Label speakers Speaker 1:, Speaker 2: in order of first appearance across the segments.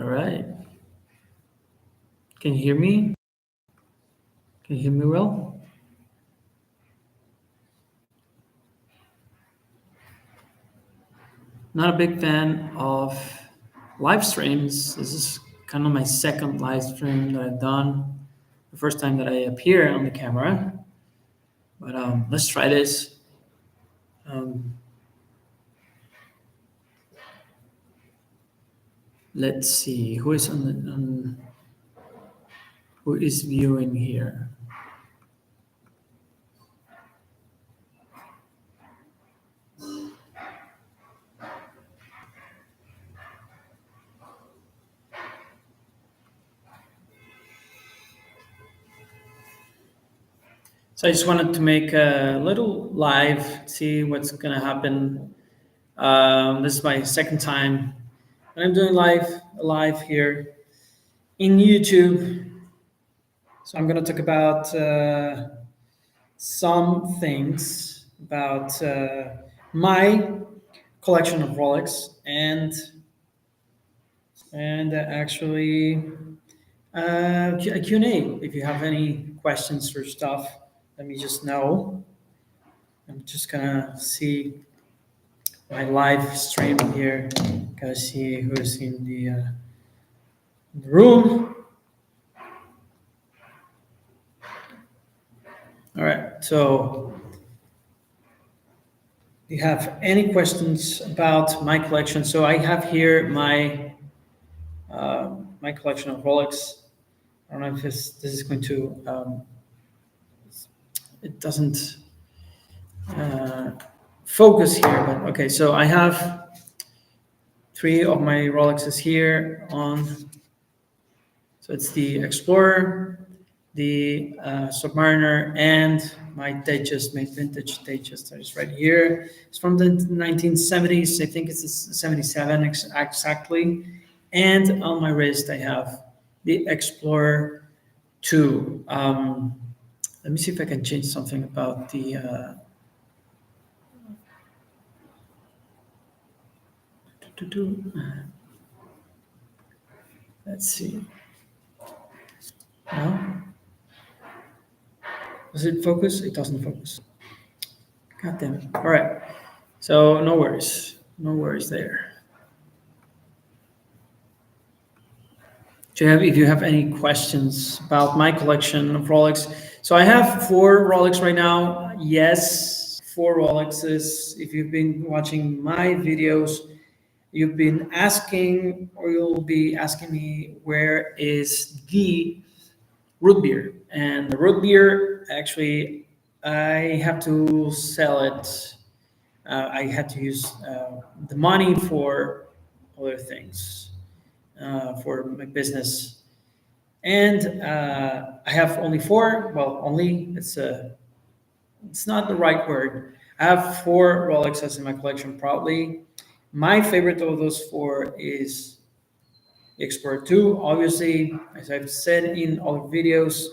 Speaker 1: All right. Can you hear me? Can you hear me well? Not a big fan of live streams. This is kind of my second live stream that I've done. The first time that I appear on the camera. But let's try this. Um, let's see who is who is viewing here. So I just wanted to make a little live, see what's gonna happen. This is my second time that I'm doing live here in YouTube. So I'm gonna talk about some things about my collection of Rolex and actually a Q&A. If you have any questions or stuff, let me just know. I'm just gonna see my live stream here. Gotta see who's in the room. All right. So, do you have any questions about my collection? So I have here my collection of Rolex. I don't know if this is going to. It doesn't focus here, but okay. So I have three of my Rolexes here on. So it's the Explorer, the Submariner, and my Datejust, my vintage Datejust that is right here. It's from the 1970s. I think it's 77 exactly. And on my wrist, I have the Explorer 2. Let me see if I can change something about the. Let's see. No? Does it focus? It doesn't focus. God damn it. All right. So no worries. No worries there. If you have any questions about my collection of Rolex. So I have 4 Rolex right now. Yes, 4 Rolexes. If you've been watching my videos, you've been asking, or you'll be asking me, where is the root beer? And the root beer, actually, I have to sell it. I had to use the money for other things, for my business. And I have only 4. Well, only it's not the right word. I have 4 Rolexes in my collection. Probably my favorite of those 4 is the Explorer 2. Obviously, as I've said in all videos,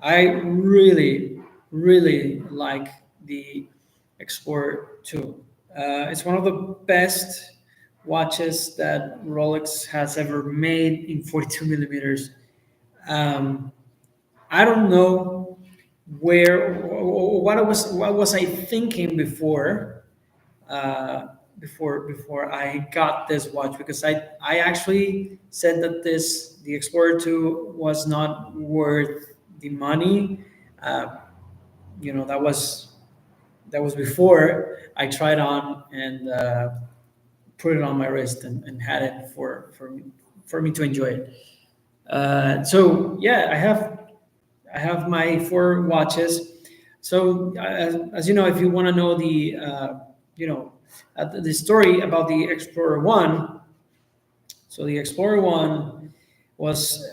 Speaker 1: I really, really like the Explorer 2. It's one of the best watches that Rolex has ever made in 42 millimeters. I don't know what was I thinking before I got this watch, because I actually said that the Explorer 2 was not worth the money. Uh, that was before I tried on and put it on my wrist and had it for me to enjoy it. So yeah, I have my 4 watches. So as you know, if you want to know the story about the Explorer 1, so the Explorer 1 was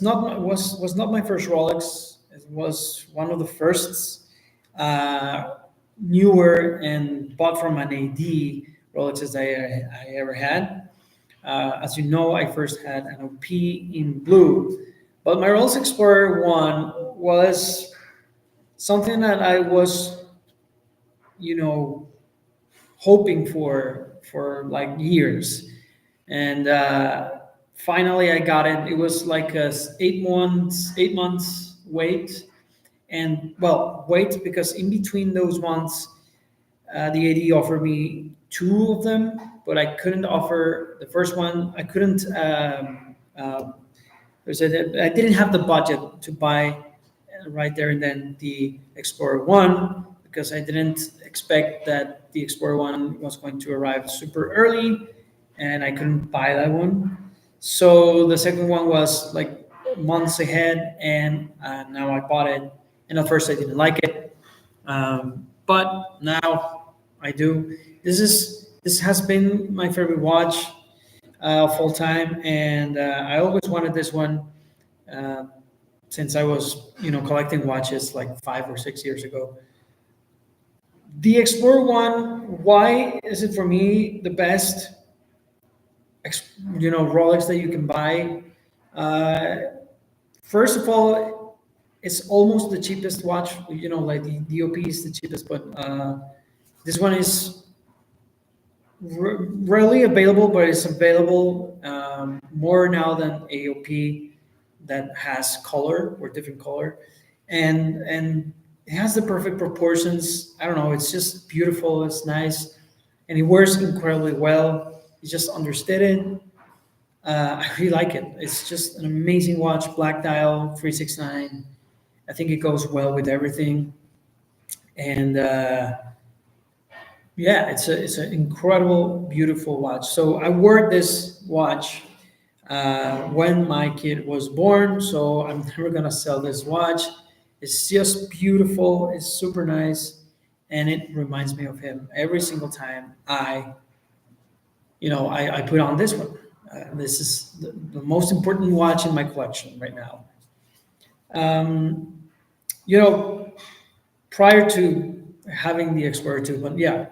Speaker 1: not my first Rolex. It was one of the first newer and bought from an AD Rolexes I ever had. As you know, I first had an OP in blue, but my Rolex Explorer 1 was something that I was, hoping for like years. And Finally, I got it. It was like a 8 months wait, and well, wait because in between those months, the AD offered me two of them, but I couldn't offer the first one. I couldn't. I didn't have the budget to buy right there and then the Explorer One because I didn't expect that the Explorer One was going to arrive super early, and I couldn't buy that one. So the second one was like months ahead, and now I bought it. And at first I didn't like it, but now I do. This has been my favorite watch full time, and I always wanted this one uh, since I was collecting watches like 5 or 6 years ago. The Explorer One, why is it for me the best Rolex that you can buy? Uh, First of all, it's almost the cheapest watch. Like the DOP is the cheapest, but this one is rarely available, but it's available more now than AOP that has color or different color, and it has the perfect proportions. I don't know. It's just beautiful. It's nice, and it wears incredibly well. You just understood it. I really like it. It's just an amazing watch. Black dial, 369. I think it goes well with everything, and yeah, it's an incredible, beautiful watch. So I wore this watch when my kid was born. So I'm never gonna sell this watch. It's just beautiful. It's super nice, and it reminds me of him every single time I put on this one. This is the most important watch in my collection right now. Um, you know, Prior to having the Explorer 2, but yeah.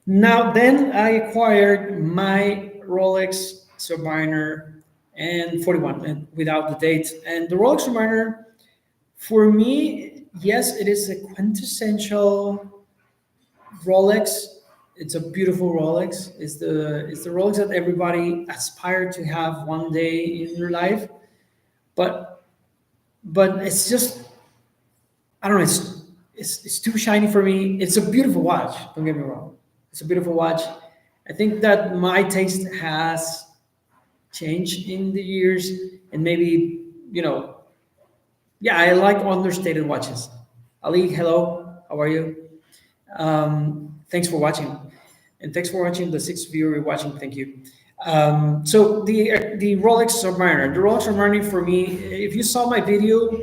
Speaker 1: Now then, I acquired my Rolex Submariner and 41, and without the date. And the Rolex Submariner, for me, yes, it is a quintessential Rolex. It's a beautiful Rolex. It's the Rolex that everybody aspired to have one day in their life. But it's just, I don't know. It's too shiny for me. It's a beautiful watch. Don't get me wrong. It's a beautiful watch. I think that my taste has changed in the years, and maybe yeah, I like understated watches. Ali, hello. How are you? Thanks for watching, and thanks for watching the sixth viewer watching. Thank you. So the Rolex Submariner, the Rolex Submariner for me, if you saw my video,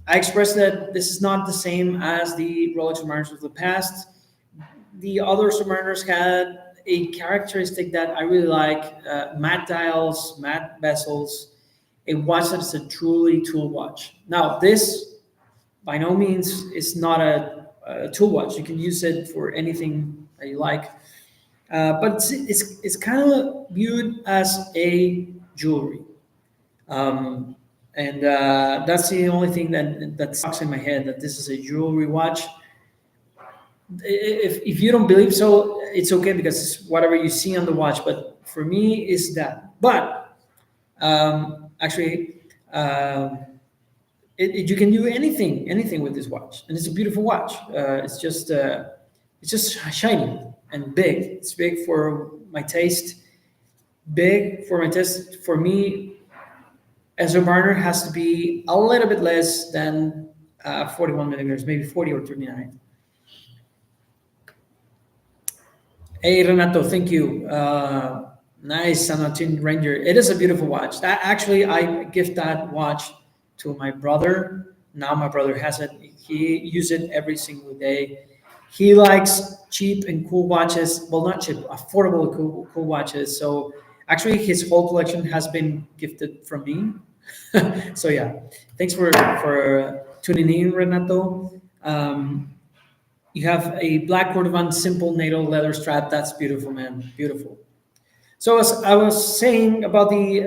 Speaker 1: I expressed that this is not the same as the Rolex Submariners of the past. The other Submariners had a characteristic that I really like: matte dials, matte bezels, a watch that is a truly tool watch. Now, this by no means is not a tool watch. You can use it for anything that you like, but it's kind of viewed as a jewelry. Um, and that's the only thing that stuck in my head, that this is a jewelry watch. If you don't believe so, it's okay, because it's whatever you see on the watch. But for me, is that. But actually, you can do anything with this watch, and it's a beautiful watch. It's just shiny and big. It's big for my taste. Big for my taste. For me, as a burner has to be a little bit less than 41 millimeters, maybe 40 or 39. Hey Renato, thank you. Nice, San Martin Ranger. It is a beautiful watch. Actually, I gift that watch to my brother. Now my brother has it. He uses it every single day. He likes cheap and cool watches. Well, not cheap, affordable cool watches. So actually, his whole collection has been gifted from me. So yeah, thanks for tuning in, Renato. You have a black Cordovan simple NATO leather strap. That's beautiful, man. Beautiful. So as I was saying about the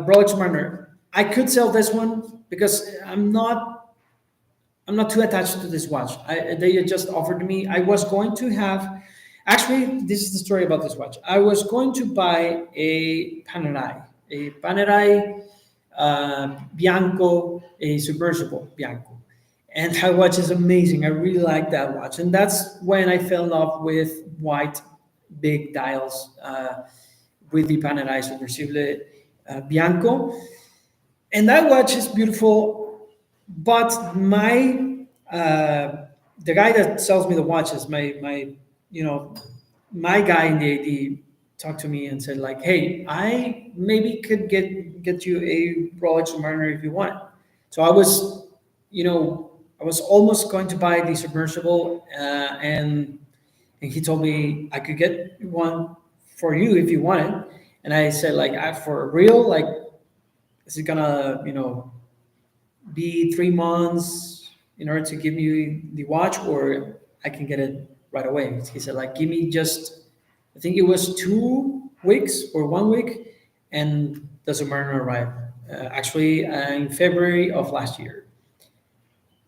Speaker 1: Rolex Runner, I could sell this one because I'm not too attached to this watch. They just offered to me. I was going to have, actually, this is the story about this watch. I was going to buy a Panerai, a Panerai Bianco, a submersible Bianco. And that watch is amazing. I really like that watch. And that's when I fell in love with white big dials with the Panerai Submersible Bianco. And that watch is beautiful, but my the guy that sells me the watches, my you know my guy in the AD talked to me and said like, hey, I maybe could get you a Rolex Submariner if you want. So I was almost going to buy the submersible, and he told me I could get one for you if you want it. And I said like, for real, like, is it gonna be 3 months in order to give me the watch, or I can get it right away? He said like, give me just, I think it was 2 weeks or 1 week, and the Submariner arrived actually in February of last year.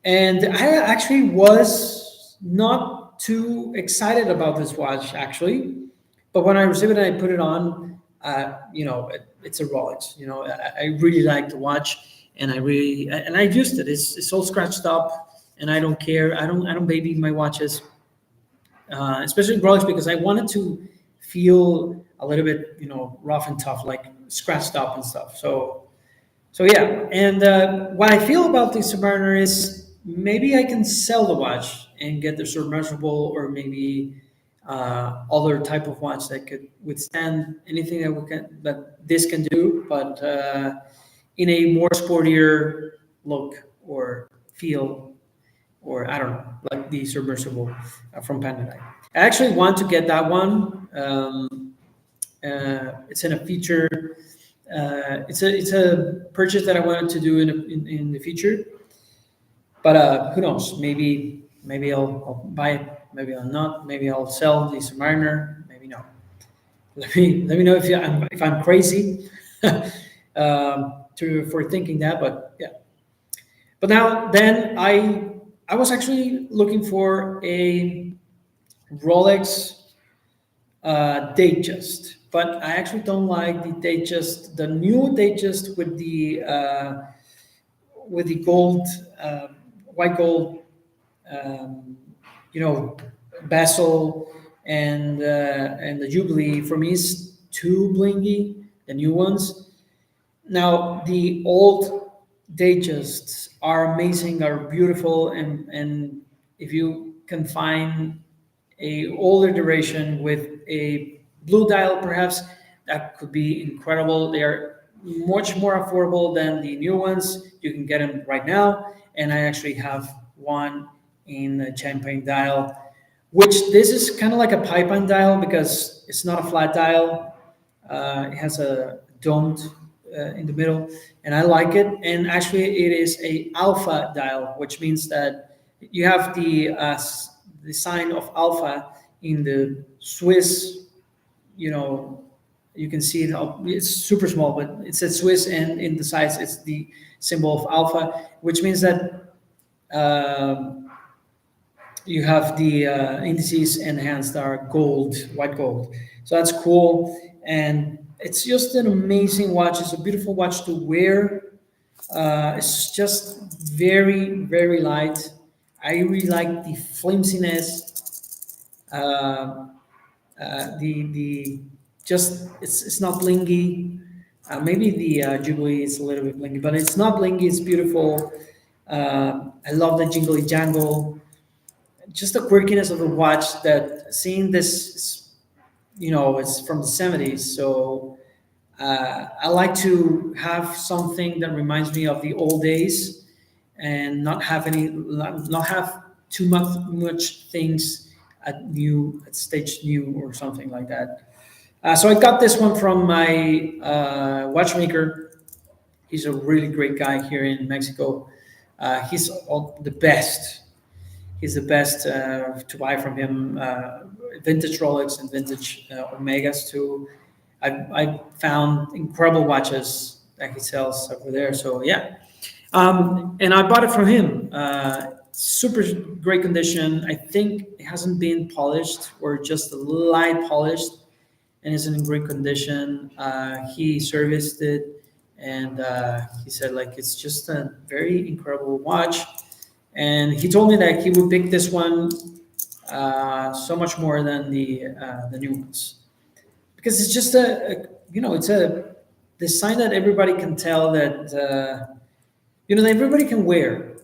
Speaker 1: And I actually was not too excited about this watch actually, but when I received it and I put it on, it's a Rolex. I really like the watch, and I used it. It's all scratched up, and I don't care. I don't baby my watches, especially Rolex, because I wanted to feel a little bit rough and tough, like scratched up and stuff. So yeah, and what I feel about the Submariner is maybe I can sell the watch and get the submersible, or maybe other type of watch that could withstand anything that this can do, but in a more sportier look or feel, or I don't know, like the submersible from Panerai. I actually want to get that one. It's in a feature. It's a purchase that I wanted to do in the future, but who knows? Maybe I'll buy it. Maybe I'll not. Maybe I'll sell the Submariner. Maybe no. Let me know if I'm crazy for thinking that. But yeah. But now then I was actually looking for a Rolex Datejust, but I actually don't like the Datejust, the new Datejust with the gold, white gold, um, you know, bezel, and the Jubilee. For me, is too blingy. The new ones. Now the old Datejusts are amazing, are beautiful, and if you can find a older duration with a blue dial, perhaps that could be incredible. They are much more affordable than the new ones. You can get them right now, and I actually have one in a champagne dial, which this is kind of like a pipeline dial because it's not a flat dial. It has a domed in the middle, and I like it. And actually, it is a alpha dial, which means that you have the sign of alpha in the Swiss. You know, you can see it. It's super small, but it says Swiss, and in the sides, it's the symbol of alpha, which means that you have the indices and hands that are gold, white gold. So that's cool, and it's just an amazing watch. It's a beautiful watch to wear. It's just very, very light. I really like the flimsiness. The just it's not blingy. Maybe the Jubilee is a little bit blingy, but it's not blingy. It's beautiful. I love the jingly jangle. Just the quirkiness of the watch. That seeing this, it's from the '70s, so I like to have something that reminds me of the old days, and not have too much things at stage new or something like that. So I got this one from my watchmaker. He's a really great guy here in Mexico. The best. He's the best to buy from him. Vintage Rolex and vintage Omegas too. I found incredible watches that he sells over there. So yeah, and I bought it from him. Super great condition. I think it hasn't been polished or just light polished. and is in great condition. He serviced it, and he said like it's just a very incredible watch. And he told me that he would pick this one so much more than the new ones because it's just it's a design that everybody can tell that that everybody can wear.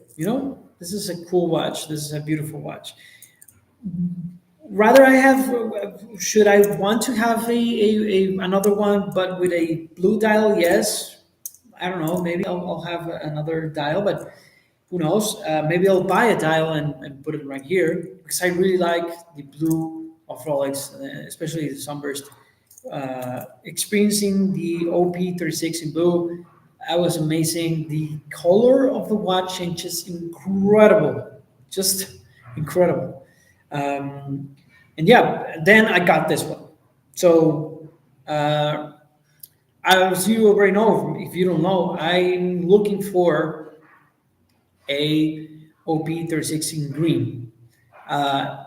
Speaker 1: This is a cool watch. This is a beautiful watch. Rather, I have. Should I want to have another one, but with a blue dial? Yes. I don't know. Maybe I'll have another dial, but who knows? Maybe I'll buy a dial and put it right here because I really like the blue of Rolex, especially the sunburst. Experiencing the OP36 in blue, that was amazing. The color of the watch changes incredible, just incredible. And yeah, then I got this one. So as you already know, if you don't know, I'm looking for a OP36 in green. Uh,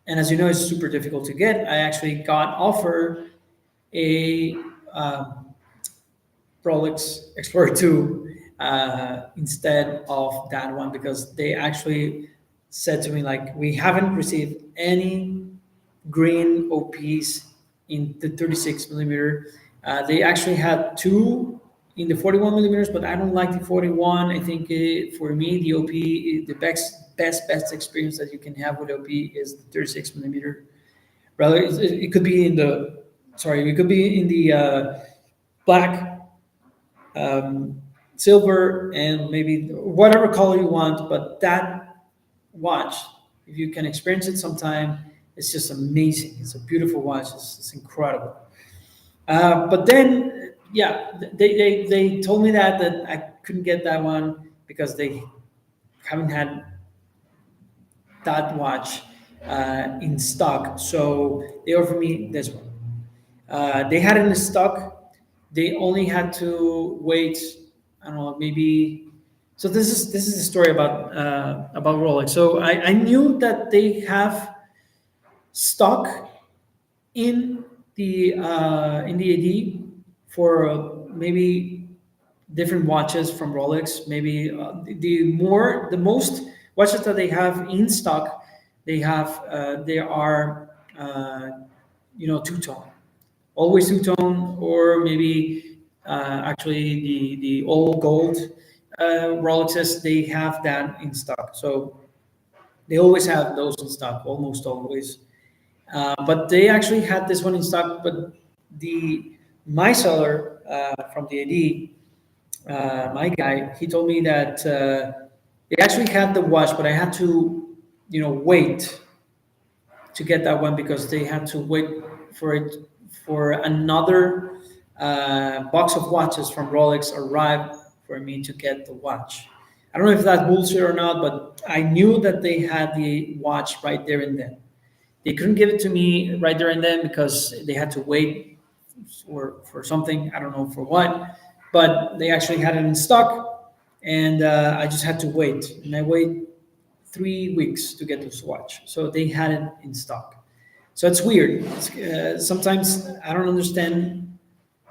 Speaker 1: and as you know, it's super difficult to get. I actually got offered a Rolex Explorer 2 instead of that one because they actually said to me like we haven't received any green OPs in the 36 millimeter. They actually had two in the 41 millimeters, but I don't like the 41. I think for me the OP, the best experience that you can have with OP is the 36 millimeter. Rather, it could be in the sorry, it could be in the black, silver, and maybe whatever color you want. But that watch, if you can experience it sometime, it's just amazing. It's a beautiful watch. It's incredible. But then, yeah, they told me that I couldn't get that one because they haven't had that watch in stock. So they offered me this one. They had it in stock. They only had to wait. I don't know, maybe. So this is a story about Rolex. So I knew that they have stock in the AD for maybe different watches from Rolex. Maybe the most watches that they have in stock, they are two tone, always two tone, or maybe actually the old gold Rolexes. They have that in stock, so they always have those in stock, almost always. But they actually had this one in stock, but the my seller from the AD, my guy, he told me that they actually had the watch, but I had to, wait to get that one because they had to wait for it for another box of watches from Rolex arrived for me to get the watch. I don't know if that's bullshit or not, but I knew that they had the watch right there and then. They couldn't give it to me right there and then because they had to wait for something. I don't know for what, but they actually had it in stock, and I just had to wait. And I wait 3 weeks to get this watch, so they had it in stock. So it's weird. Sometimes I don't understand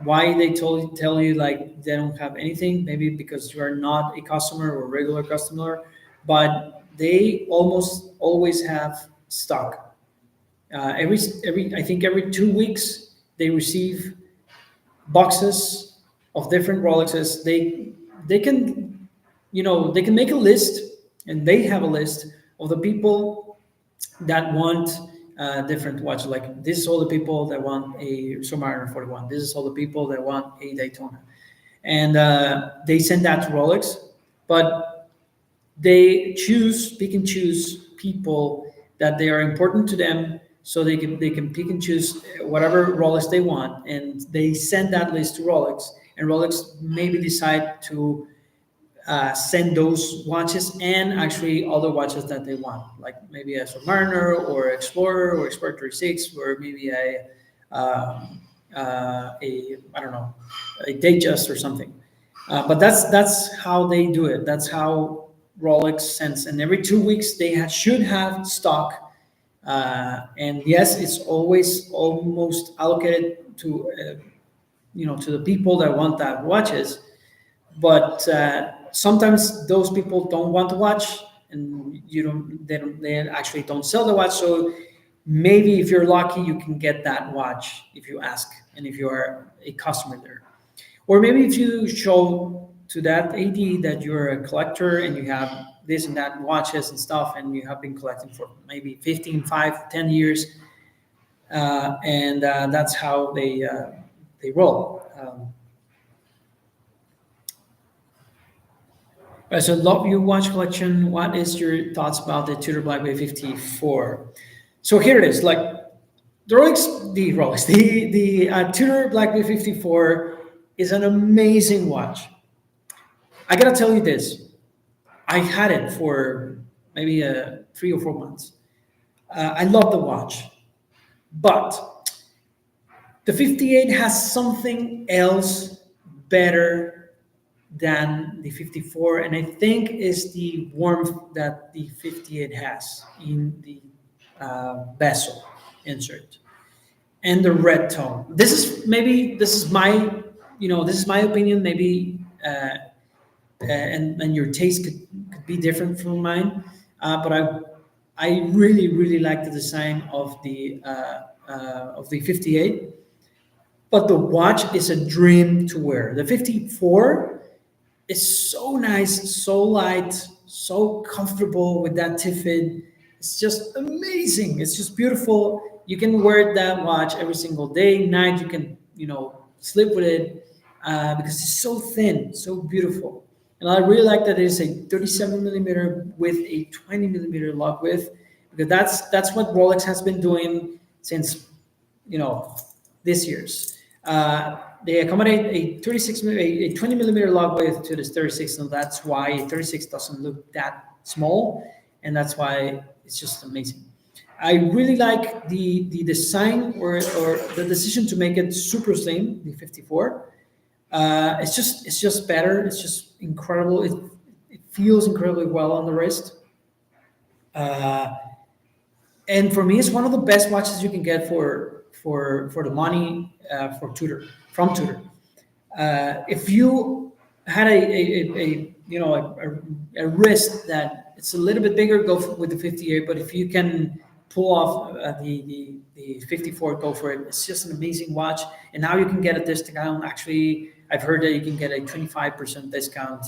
Speaker 1: why they tell you like they don't have anything. Maybe because you are not a customer or regular customer, but they almost always have stock. Every I think every 2 weeks they receive boxes of different Rolexes. They can they can make a list, and they have a list of the people that want different watches. Like this is all the people that want a Submariner 41. This is all the people that want a Daytona, and they send that to Rolex, but they pick and choose people that they are important to them, so they can pick and choose whatever Rolex they want, and they send that list to Rolex, and Rolex maybe decide to send those watches and actually other watches that they want, like maybe a Submariner or Explorer or Explorer 36, or maybe a I don't know, a Datejust or something. But that's how they do it. That's how Rolex sends, and every 2 weeks they should have stock And yes, it's always almost allocated to to the people that want that watches, but sometimes those people don't want to watch, and they actually don't sell the watch. So maybe if you're lucky, you can get that watch if you ask, and if you are a customer there. Or maybe if you show to that AD that you're a collector and you have this and that watches and stuff, and you have been collecting for maybe 15, 5, 10 years, and that's how they roll. So, love your watch collection. What is your thoughts about the Tudor Black Bay 54? So here it is. Like the Tudor Black Bay 54 is an amazing watch. I gotta tell you this. I had it for maybe 3 or 4 months. I love the watch, but the 58 has something else better than the 54, and I think is the warmth that the 58 has in the bezel insert and the red tone. This is my opinion. Maybe and your taste could be different from mine, but I really like the design of the 58. But the watch is a dream to wear. The 54 is so nice, so light, so comfortable with that tiffin. It's just amazing. It's just beautiful. You can wear that watch every single day, night. You can, sleep with it because it's so thin, so beautiful. And I really like that it's a 37 millimeter with a 20 millimeter lug width, because that's what Rolex has been doing since this year's. They accommodate a 20 millimeter log width to this 36, and that's why 36 doesn't look that small, and that's why it's just amazing. I really like the design or the decision to make it super slim, the 54. It's just better. It's just incredible. It feels incredibly well on the wrist. Uh, and for me, it's one of the best watches you can get for the money for Tudor from Tudor. If you had a wrist that it's a little bit bigger, go with the 58. But if you can pull off the 54, go for it. It's just an amazing watch, and now you can get a discount. Actually, I've heard that you can get a 25% discount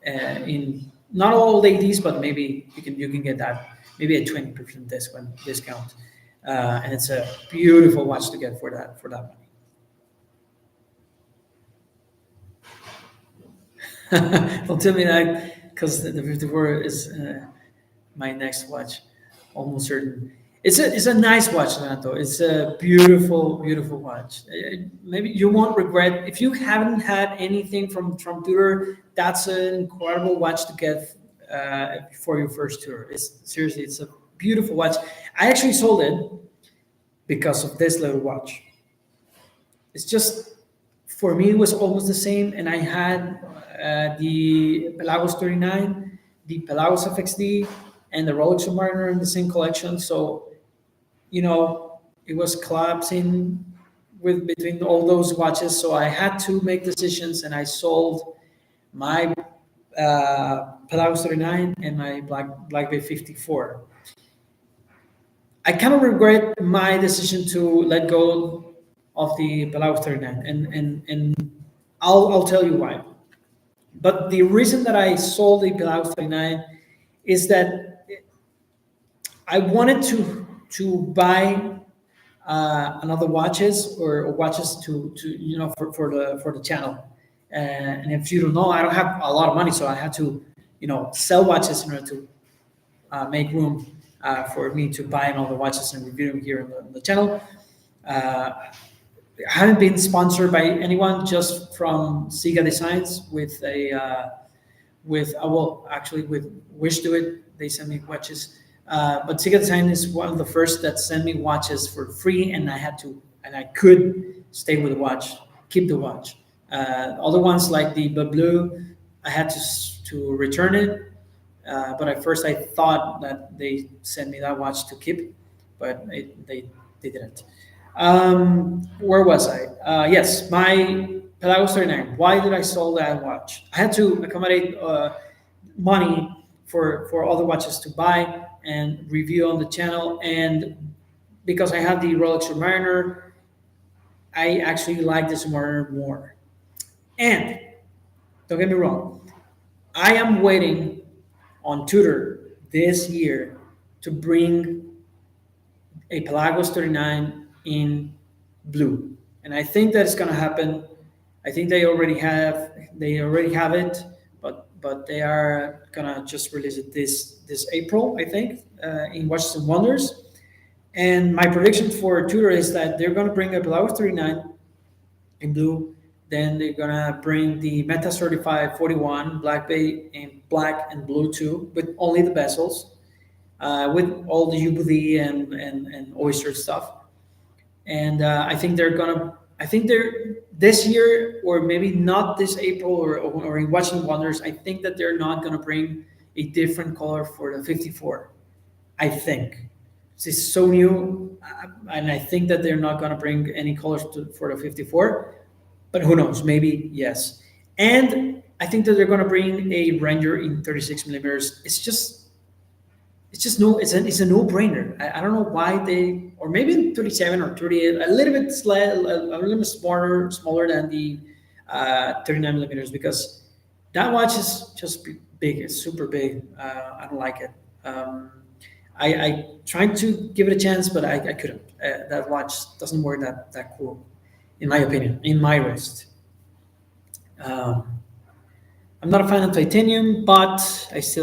Speaker 1: in not all ladies, but maybe you can get that, maybe a 20% discount, and it's a beautiful watch to get for that money. Don't tell me that, because the 54 is my next watch, almost certain. It's a nice watch, Renato. It's a beautiful watch. Maybe you won't regret if you haven't had anything from Tudor. That's an incredible watch to get for your first tour. It's a beautiful watch. I actually sold it because of this little watch. It's just, for me, it was almost the same, and I had the Pelagos 39, the Pelagos FXD, and the Rolex Submariner in the same collection. So it was collapsing with between all those watches. So I had to make decisions, and I sold my Pelagos 39 and my Black Bay 54. I kind of regret my decision to let go of the Pelagos 39, and I'll tell you why. But the reason that I sold the Pelagos 39 is that I wanted to buy another watches, or watches to for the channel. And if you don't know, I don't have a lot of money, so I had to sell watches in order to make room for me to buy all the watches and review them here on the channel. I haven't been sponsored by anyone, just from Siga Designs with actually with Wish Do It. They send me watches. But Siga Design is one of the first that sent me watches for free, and I could stay with the watch, keep the watch. Other ones like the Blue, I had to return it But at first, I thought that they sent me that watch to keep, but they didn't. Where was I? Yes, my Pelagos 39. Why did I sell that watch? I had to accommodate money for other watches to buy and review on the channel, and because I have the Rolex Submariner, I actually like the Submariner more. And don't get me wrong, I am waiting on Tudor this year to bring a Pelagos 39 in blue, and I think that is going to happen. I think they already have it, but they are gonna just release it this April, I think, in Watches and Wonders. And my prediction for Tudor is that they're gonna bring a Pelagos 39 in blue. Then they're gonna bring the Meta Certified 41 Black Bay in black and blue too, with only the bezels, with all the Jubilee and Oyster stuff. And I think they're this year, or maybe not this April, or in Watching Wonders. I think that they're not gonna bring a different color for the 54. I think this is so new, and I think that they're not gonna bring any colors for the 54. But who knows? Maybe yes. And I think that they're gonna bring a Ranger in 36 millimeters. It's a no-brainer. I don't know why they, or maybe 37 or 38, a little bit smaller than the 39 millimeters, because that watch is just big. It's super big. I don't like it. I tried to give it a chance, but I couldn't. That watch doesn't work that cool, in my opinion, in my wrist. Um, I'm not a fan of titanium, but it's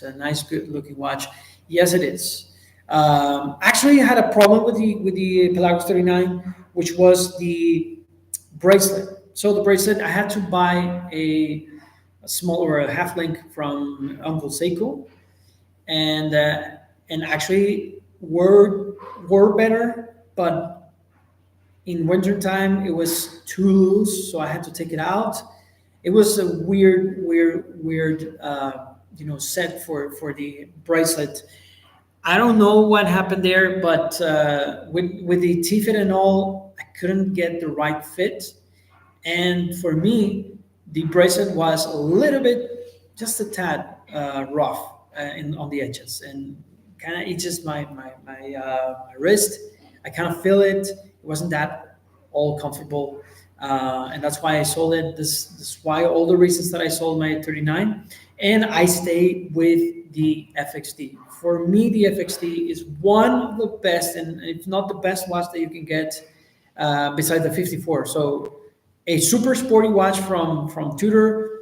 Speaker 1: a nice, good looking watch. Yes, it is. Actually, I had a problem with the Pelagos 39, which was the bracelet. So the bracelet, I had to buy a small, or a half link from Uncle Seiko, and actually were better, but in winter time it was too loose, so I had to take it out. It was a weird set for the bracelet. I don't know what happened there, but with the T-fit and all, I couldn't get the right fit. And for me, the bracelet was a little bit, just a tad rough on the edges, and kind of itches my wrist. I kind of feel it. It wasn't that all comfortable, and that's why I sold it. This is why, all the reasons that I sold my 39, and I stay with the FXD. For me, the FXD is one of the best, and if not the best watch that you can get, besides the 54. So a super sporty watch from Tudor,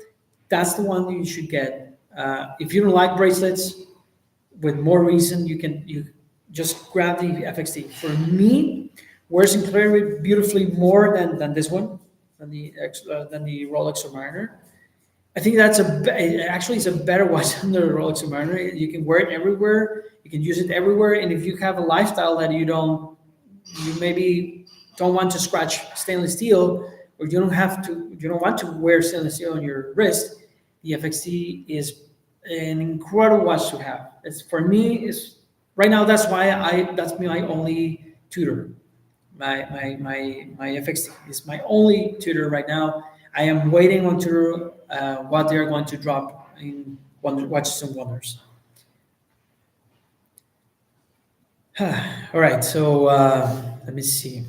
Speaker 1: that's the one that you should get. If you don't like bracelets, with more reason, you just grab the FXD. For me, wears incredibly beautifully more than this one, than the Rolex Submariner. I think actually it's a better watch than the Rolex Submariner. You can wear it everywhere. You can use it everywhere, and if you have a lifestyle that you maybe don't want to scratch stainless steel, or you don't want to wear stainless steel on your wrist, the FXT is an incredible watch to have. It's, for me, is right now, that's my only tutor. My FXT is my only tutor right now. I am waiting on tutor what they're going to drop in Watches and Wonders. All right, so let me see.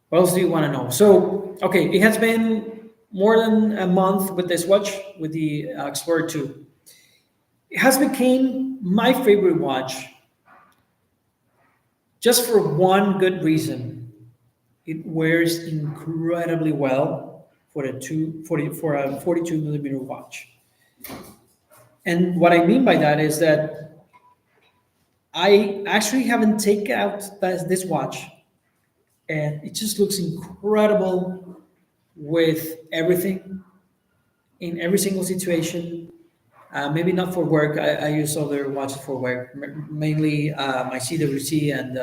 Speaker 1: What else do you want to know? So, okay, it has been more than a month with this watch, with the Explorer 2. It has become my favorite watch just for one good reason. It wears incredibly well for for a 42 millimeter watch. And what I mean by that is that I actually haven't taken out this watch, and it just looks incredible with everything, in every single situation. Maybe not for work. I use other watches for work, mainly my CWC and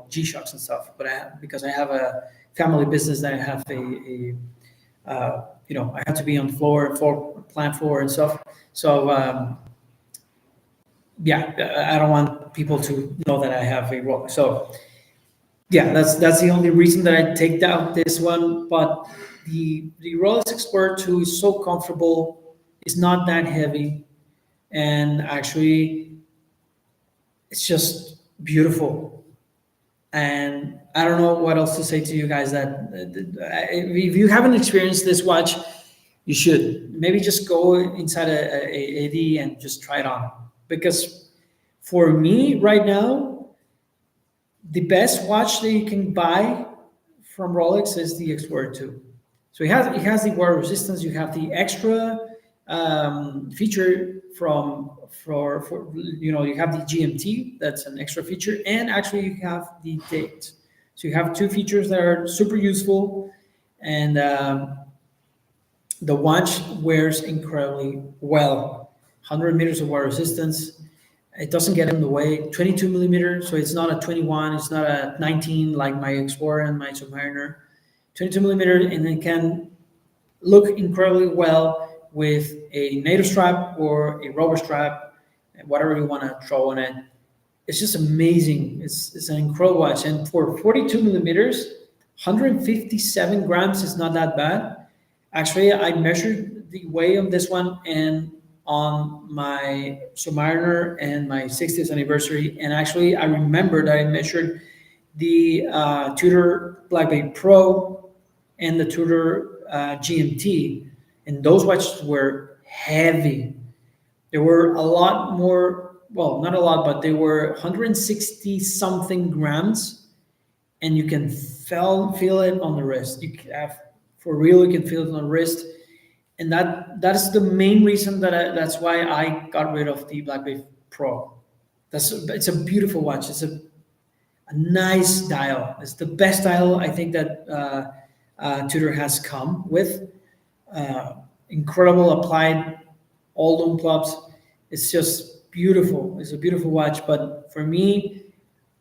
Speaker 1: G Shocks and stuff. But because I have a family business, that I have a I have to be on the floor, plant floor and stuff. So yeah, I don't want people to know that I have a Rolex. So yeah, that's the only reason that I take out this one. But the Rolex Explorer 2 is so comfortable. It's not that heavy, and actually, it's just beautiful. And I don't know what else to say to you guys. That if you haven't experienced this watch, you should maybe just go inside a AD and just try it on. Because for me right now, the best watch that you can buy from Rolex is the Explorer 2. So it has the water resistance. You have the extra feature for you have the GMT. That's an extra feature, and actually you have the date. So you have two features that are super useful, and the watch wears incredibly well. 100 meters of water resistance. It doesn't get in the way. 22 millimeters, so it's not a 21, it's not a 19 like my Explorer and my Submariner. 22 millimeters, and it can look incredibly well with a native strap or a rubber strap, whatever you want to throw on it. It's just amazing. It's an incredible watch. And for 42 millimeters, 157 grams is not that bad. Actually, I measured the weight on this one and on my Submariner and my 60th anniversary. And actually, I remember that I measured the Tudor Black Bay Pro and the Tudor GMT. And those watches were heavy. They were a lot more, well, not a lot, but they were 160 something grams, and you can feel it on the wrist. You can have, for real, you can feel it on the wrist, and that's the main reason that's why I got rid of the Black Bay Pro. It's a beautiful watch. It's a nice dial. It's the best dial I think that Tudor has come with. Incredible applied Oldham clubs. It's just beautiful. It's a beautiful watch, but for me,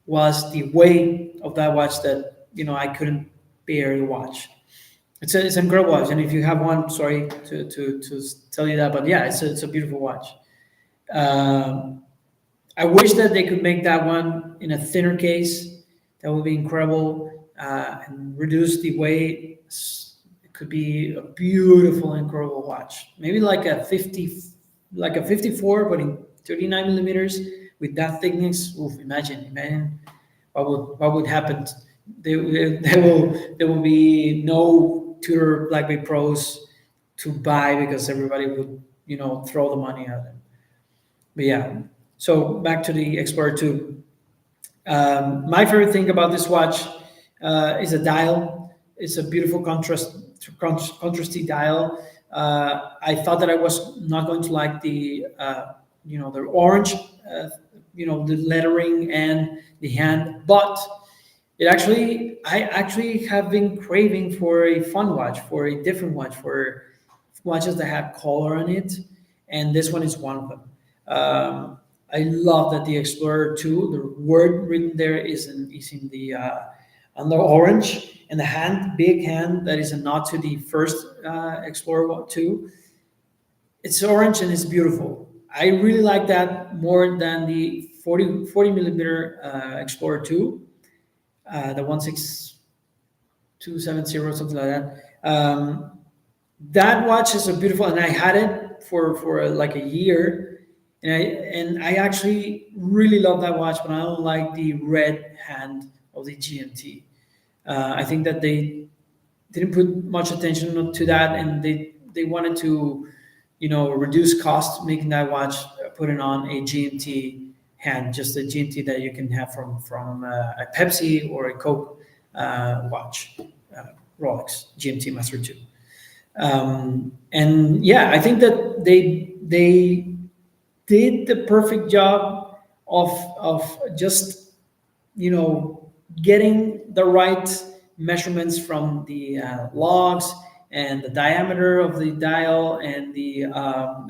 Speaker 1: was the weight of that watch that I couldn't bear to watch. It's an incredible watch, and if you have one, sorry to tell you that, but yeah, it's a beautiful watch. Um, I wish that they could make that one in a thinner case. That would be incredible, and reduce the weight. It could be a beautiful, incredible watch. Maybe like a 54, but in 39 millimeters with that thickness. Oof, imagine what would happen. There will be no Tudor Black Bay Pros to buy because everybody would throw the money at them. But yeah, so back to the Explorer 2. My favorite thing about this watch is a dial. It's a beautiful contrasty dial. I thought that I was not going to like the orange, the lettering and the hand, but I actually have been craving for a fun watch, for a different watch, for watches that have color on it, and this one is one of them. I love that the Explorer 2, the word written there is in the on the orange, and the hand, big hand, that is a nod to the first Explorer 2. It's orange and it's beautiful. I really like that more than the 40 millimeter Explorer 2, the 16270, something like that. That watch is a beautiful, and I had it for like a year, and I actually really love that watch, but I don't like the red hand of the GMT. I think that they didn't put much attention to that, and they wanted to, reduce cost, making that watch, putting on a GMT hand, just a GMT that you can have from a Pepsi or a Coke watch, Rolex GMT Master 2. And yeah, I think that they did the perfect job of just getting the right measurements from the logs and the diameter of the dial and the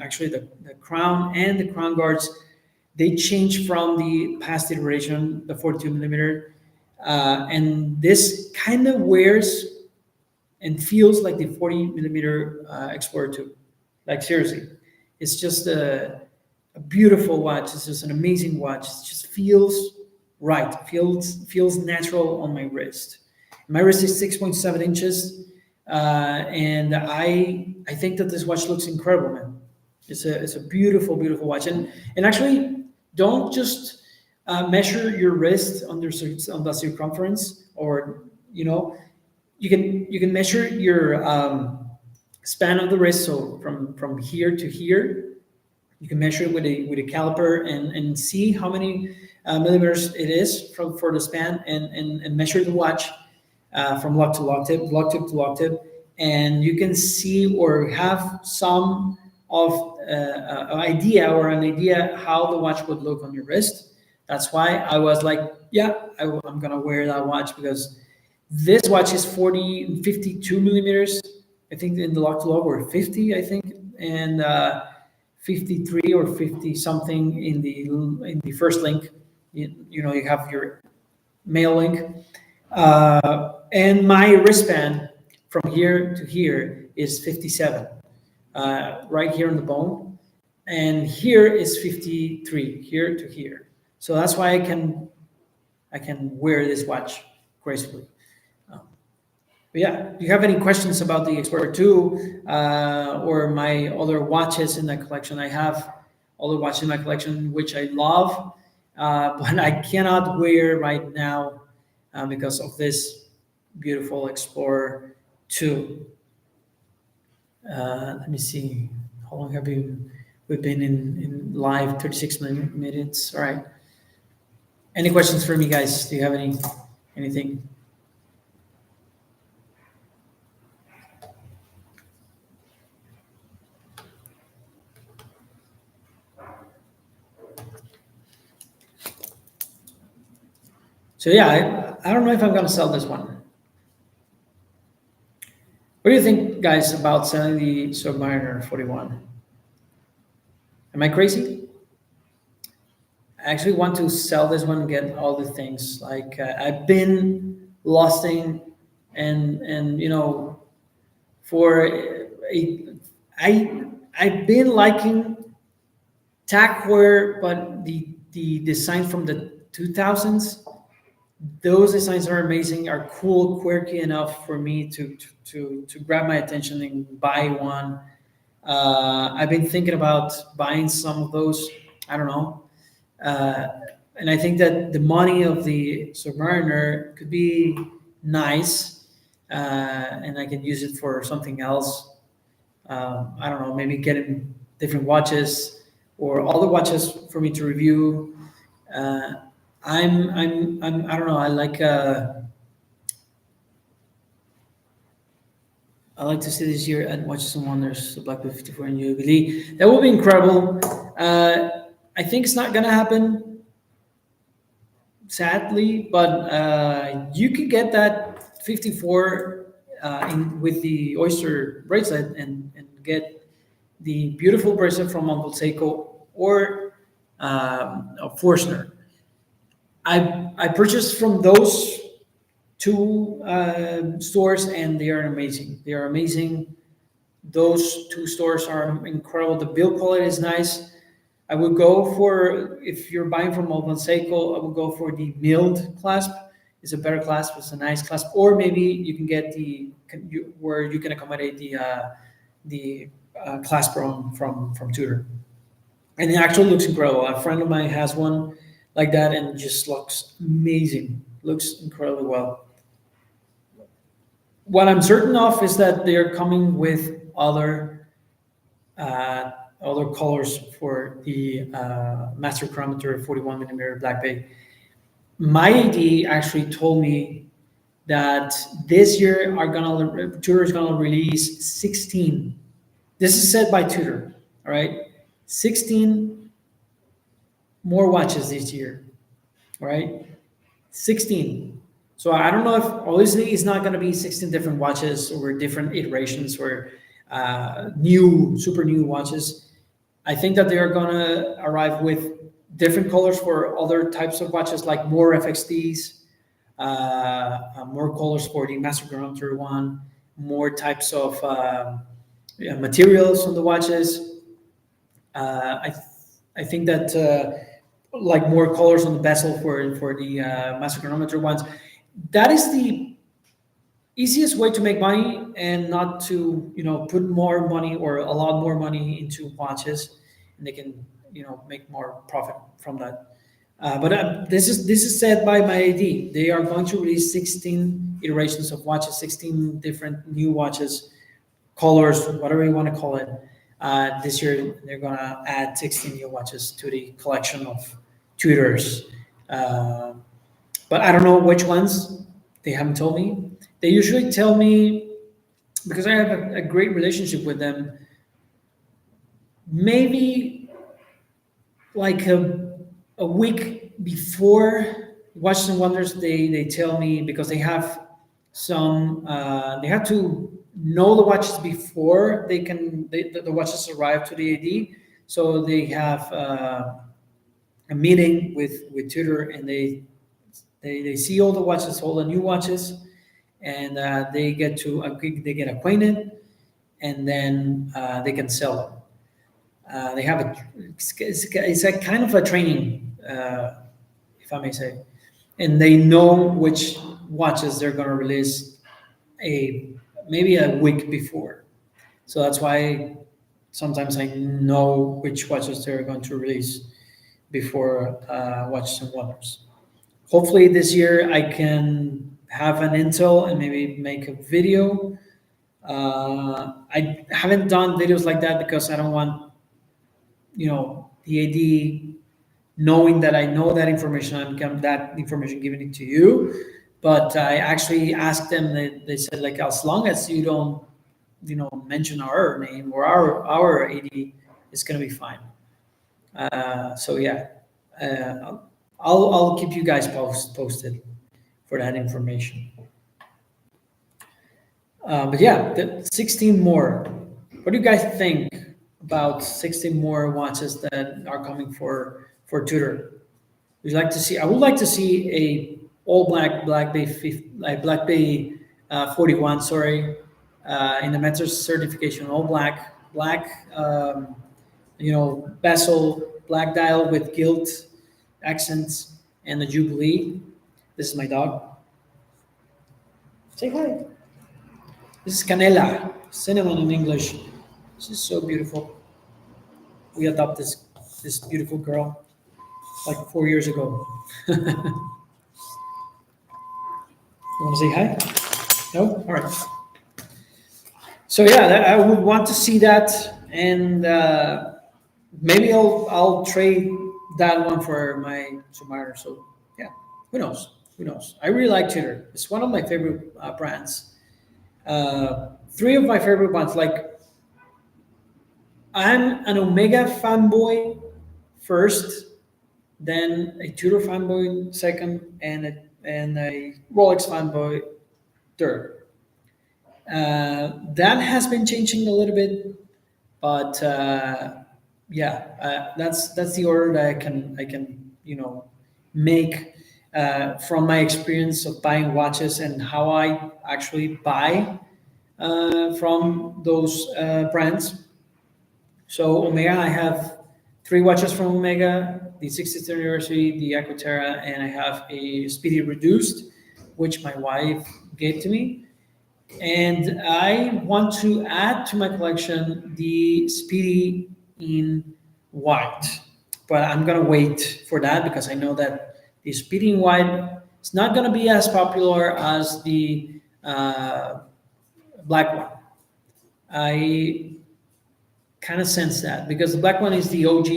Speaker 1: actually the crown and the crown guards. They changed from the past iteration, the 42 millimeter, and this kind of wears and feels like the 40 millimeter Explorer 2. Like seriously, it's just a beautiful watch. It's just an amazing watch. It just feels right. Feels natural on my wrist. My wrist is 6.7 inches, and I think that this watch looks incredible, man. It's a beautiful beautiful watch, and actually don't just measure your wrist on the circumference, or you know you can measure your span of the wrist, so from here to here. You can measure it with a caliper and see how many millimeters it is for the span, and measure the watch from lock tip to lock tip, and you can see or have some of an idea how the watch would look on your wrist. That's why I was like, yeah, I'm gonna wear that watch, because this watch is 52 millimeters, I think, in the lock to lock, or 50, I think, and 53 or 50 something in the first link. You have your mail link, and my wristband from here to here is 57, right here on the bone, and here is 53 here to here. So that's why I can wear this watch gracefully. But yeah, do you have any questions about the Explorer 2 or my other watches in the collection? I have other watches in my collection which I love, but I cannot wear right now because of this beautiful Explorer 2. Let me see. How long have we've been in live? 36 minutes. All right. Any questions for me, guys? Do you have anything? So yeah, I don't know if I'm gonna sell this one. What do you think, guys, about selling the Submariner 41? Am I crazy? I actually want to sell this one and get all the things. Like I've been losting, and for I've been liking tackware, but the design from the 2000s, those designs are amazing, are cool, quirky enough for me to grab my attention and buy one. I've been thinking about buying some of those. I don't know, uh, and I think that the money of the Submariner could be nice, and I can use it for something else. I don't know, maybe getting different watches or all the watches for me to review. Uh, I don't know. I like to see this year at Watches and Wonders, the Black 54 and Jubilee. That will be incredible. I think it's not gonna happen, sadly, but you could get that 54 with the Oyster bracelet, and get the beautiful bracelet from Uncle Seiko, or Forstner. I purchased from those two stores, and they are amazing. They are amazing. Those two stores are incredible. The build quality is nice. I would go for, if you're buying from Open Seiko, I would go for the milled clasp. It's a better clasp. It's a nice clasp. Or maybe you can get where you can accommodate the clasp from Tudor, and it actually looks incredible. A friend of mine has one like that, and it just looks amazing. Looks incredibly well. What I'm certain of is that they are coming with uh, other colors for the Master Chronometer 41 millimeter Black Bay. My AD actually told me that this year Tudor is gonna release 16. This is said by Tudor, all right? 16 more watches this year, all right? 16. So I don't know if, obviously it's not going to be 16 different watches or different iterations or super new watches. I think that they are going to arrive with different colors for other types of watches, like more FXDs, more colors for the Master Chronometer one, more types of yeah, materials on the watches. I think that like more colors on the bezel for the master chronometer ones. That is the easiest way to make money and not to put more money or a lot more money into watches, and they can make more profit from that. But this is said by my AD. They are going to release 16 iterations of watches, 16 different new watches, colors, whatever you want to call it. This year, they're going to add 16 new watches to the collection of tutors. Uh, but I don't know which ones. They haven't told me. They usually tell me because I have a great relationship with them. Maybe like a week before Watches and Wonders, they tell me because they have they have to know the watches before the watches arrive to the AD. So they have a meeting with tutor, and they see all the watches, all the new watches, and they get acquainted, and then they can sell them. They have it's a kind of a training, if I may say, and they know which watches they're going to release a maybe a week before. So that's why sometimes I know which watches they're going to release before Watches and Wonders. Hopefully this year I can have an intel and maybe make a video. I haven't done videos like that because I don't want the AD knowing that I know that information. I'm that information giving it to you. But I actually asked them. They said like as long as you don't mention our name or our AD, it's gonna be fine. So yeah, uh, I'll keep you guys posted for that information. But yeah, the 16 more. What do you guys think about 16 more watches that are coming for Tudor? Would you like to see? I would like to see a all Black Bay like Black Bay 41. Sorry, in the Metro certification, all black. Bezel, black dial with gilt accents, and the Jubilee. This is my dog. Say hi. This is Canela, cinnamon in English. She's so beautiful. We adopted this beautiful girl like 4 years ago. You want to say hi? No? All right. So yeah, I would want to see that, and maybe I'll trade that one for my Sumaru. So yeah, who knows? Who knows? I really like Tudor. It's one of my favorite brands. Three of my favorite ones. Like I'm an Omega fanboy first, then a Tudor fanboy second, and a Rolex fanboy third. That has been changing a little bit, but yeah, that's the order that I can make from my experience of buying watches and how I actually buy from those brands. So Omega, I have three watches from Omega: the 60th anniversary, the Aquaterra, and I have a Speedy Reduced, which my wife gave to me. And I want to add to my collection the Speedy in white, but I'm gonna wait for that because I know that the Speedy in white is not gonna be as popular as the black one. I kind of sense that because the black one is the OG,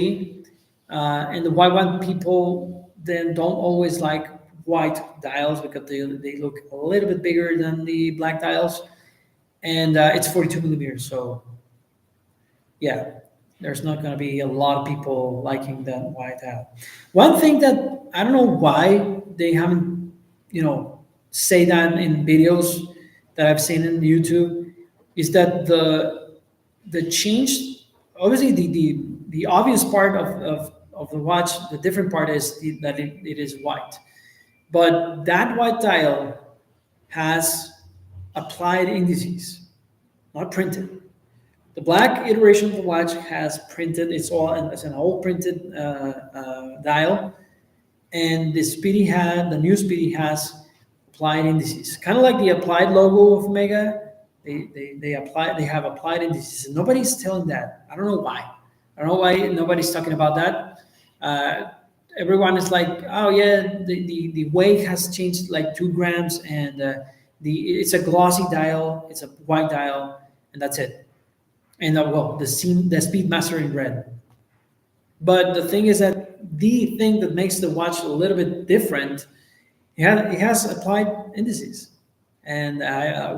Speaker 1: and the white one people then don't always like white dials because they look a little bit bigger than the black dials, and it's 42 millimeters. So yeah, there's not going to be a lot of people liking that white dial. One thing that I don't know why they haven't, say that in videos that I've seen in YouTube is that the change, obviously the obvious part of the watch, the different part is that it is white, but that white dial has applied indices, not printed. The black iteration of the watch has printed. It's an old printed dial, and the new Speedy has applied indices, kind of like the applied logo of Omega. They have applied indices, and nobody's telling that. I don't know why. I don't know why nobody's talking about that. Uh, Everyone is like, oh yeah, the weight has changed like 2 grams, and the it's a glossy dial, it's a white dial, and that's it. And well, the Speedmaster in red. But the thing is that the thing that makes the watch a little bit different, it has applied indices. And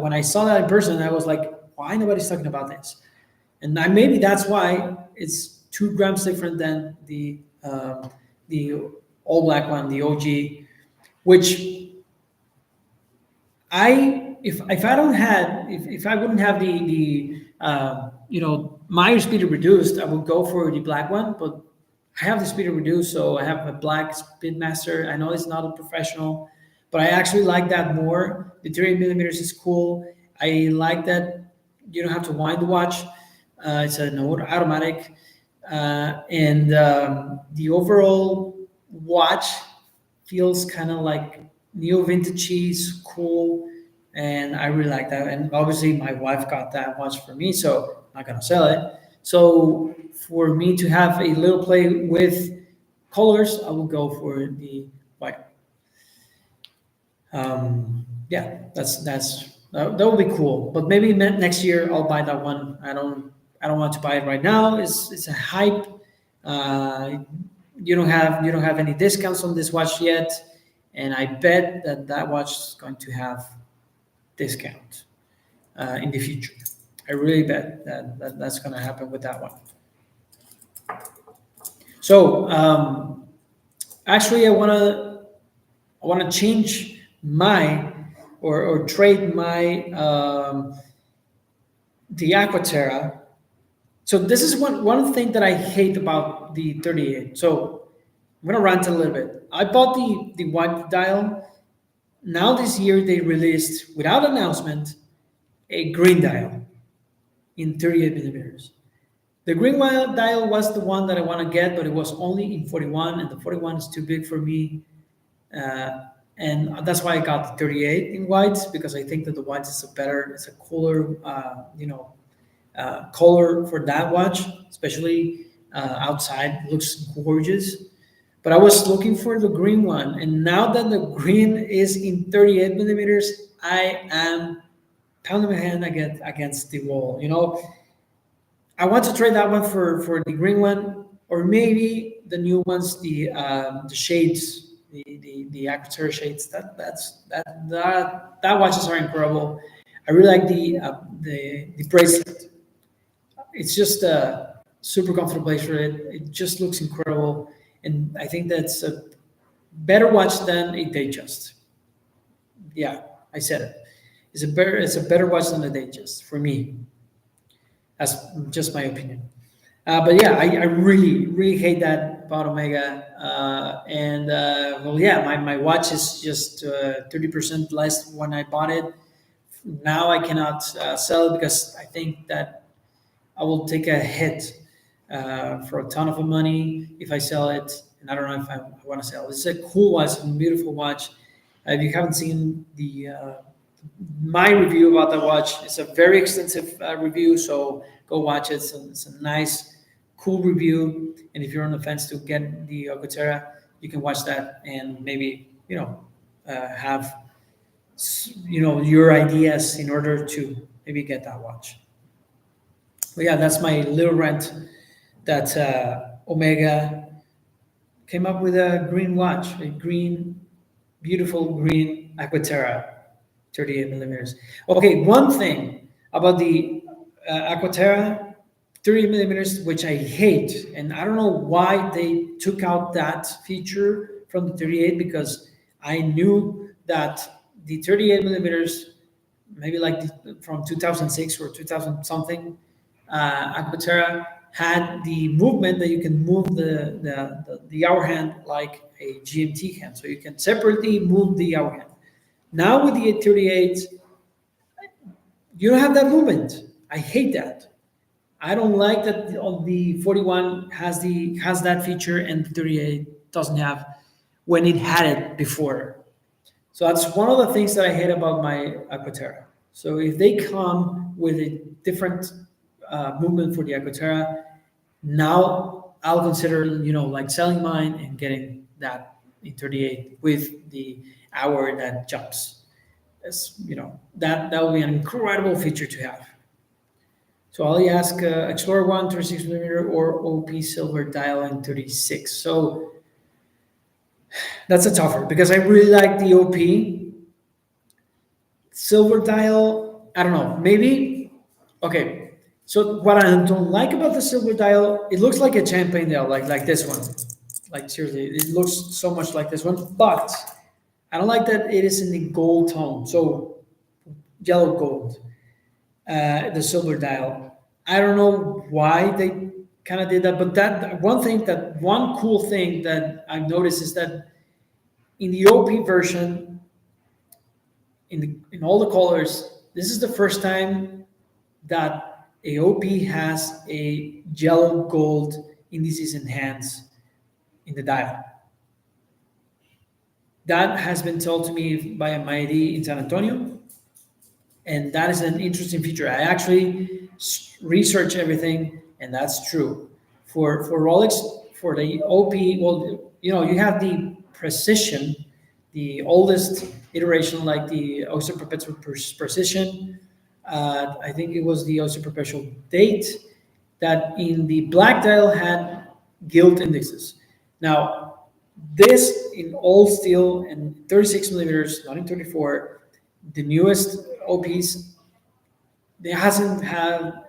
Speaker 1: when I saw that in person, I was like, why nobody's talking about this? And maybe that's why it's 2 grams different than the all black one, the OG, which if I don't had if I wouldn't have the my speed reduced, I would go for the black one, but I have the speed reduced, so I have a black Speedmaster. I know it's not a professional, but I actually like that more. The 38 millimeters is cool. I like that you don't have to wind the watch. It's an automatic, and the overall watch feels kind of like neo vintagey, cool, and I really like that. And obviously, my wife got that watch for me, so I'm not gonna sell it. So for me to have a little play with colors, I will go for the white. Yeah, that would be cool. But maybe next year I'll buy that one. I don't want to buy it right now. It's a hype. Uh, you don't have any discounts on this watch yet, and I bet that watch is going to have discount in the future. I really bet that's going to happen with that one. So actually, I want to change my or trade my the Aquaterra. So this is one thing that I hate about the 38. So I'm gonna rant a little bit. I bought the white dial. Now this year they released without announcement a green dial in 38 millimeters. The green dial was the one that I want to get, but it was only in 41, and the 41 is too big for me. And that's why I got the 38 in white, because I think that the white is it's a cooler, color for that watch, especially outside. It looks gorgeous. But I was looking for the green one, and now that the green is in 38 millimeters, I am pounding my hand against the wall. I want to trade that one for the green one, or maybe the new ones, the shades, the Aquaterra shades. That watches are incredible. I really like the bracelet. It's just a super comfortable bracelet. It just looks incredible, and I think that's a better watch than a Datejust. Yeah, I said it. It's a better watch than a Datejust for me. That's just my opinion. But yeah, I really, really hate that about Omega. And well, yeah, my watch is just 30% less when I bought it. Now I cannot sell it because I think that I will take a hit for a ton of money if I sell it. And I don't know if I want to sell it. It's a cool watch, it's a beautiful watch. If you haven't seen my review about the watch, it's a very extensive review, so go watch it. It's a nice, cool review. And if you're on the fence to get the Alcantara, you can watch that and maybe have your ideas in order to maybe get that watch. But yeah, that's my little rant that Omega came up with a green watch, a green, beautiful green Aquaterra, 38 millimeters. Okay, one thing about the Aquaterra 38 millimeters, which I hate, and I don't know why they took out that feature from the 38, because I knew that the 38 millimeters, maybe like from 2006 or 2000 something, Aquaterra had the movement that you can move the hour hand like a GMT hand, so you can separately move the hour hand. Now with the 838, You don't have that movement. I hate that. I don't like that the 41 has that feature and the 38 doesn't have when it had it before. So that's one of the things that I hate about my Aquaterra. So if they come with a different movement for the Aquaterra, now I'll consider, like selling mine and getting that in 38 with the hour that jumps. That will be an incredible feature to have. So I'll ask Explorer 1, 36 millimeter or OP silver dial in 36. So that's a tougher because I really like the OP silver dial. I don't know, maybe. Okay. So what I don't like about the silver dial, it looks like a champagne dial, like this one. Like seriously, it looks so much like this one. But I don't like that it is in the gold tone. So yellow gold, the silver dial. I don't know why they kind of did that, but one cool thing that I've noticed is that in the OP version, in all the colors, this is the first time that AOP has a yellow gold indices enhanced in the dial. That has been told to me by a MID in San Antonio, and that is an interesting feature. I actually researched everything, and that's true. For Rolex, for the OP, well, you have the precision, the oldest iteration, like the Oyster Perpetual Precision. I think it was the Oyster Perpetual Date that in the black dial had gilt indexes. Now, this in all steel and 36 millimeters, not in 34, the newest OPs, they hasn't had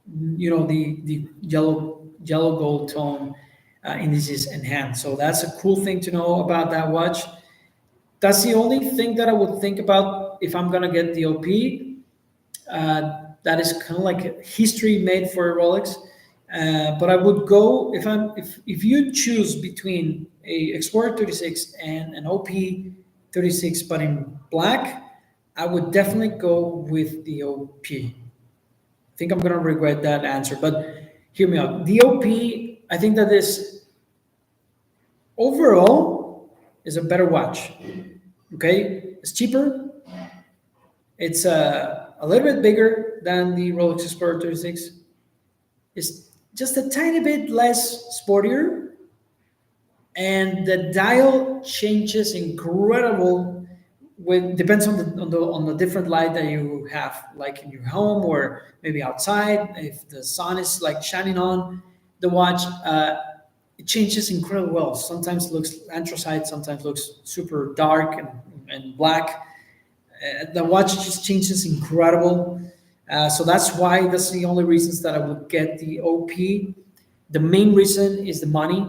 Speaker 1: the yellow gold tone indices enhanced. So that's a cool thing to know about that watch. That's the only thing that I would think about if I'm gonna get the OP. That is kind of like history made for a Rolex. But I would go if you choose between a Explorer 36 and an OP 36, but in black, I would definitely go with the OP. I think I'm gonna regret that answer, but hear me out. The OP, I think that this overall is a better watch. Okay, it's cheaper. It's a little bit bigger than the Rolex Explorer 36. It's just a tiny bit less sportier, and the dial changes incredible. With depends on the different light that you have, like in your home or maybe outside. If the sun is like shining on the watch, it changes incredibly well. Sometimes it looks anthracite, sometimes looks super dark and black. The watch just changes incredible. So that's the only reasons that I would get the OP. The main reason is the money.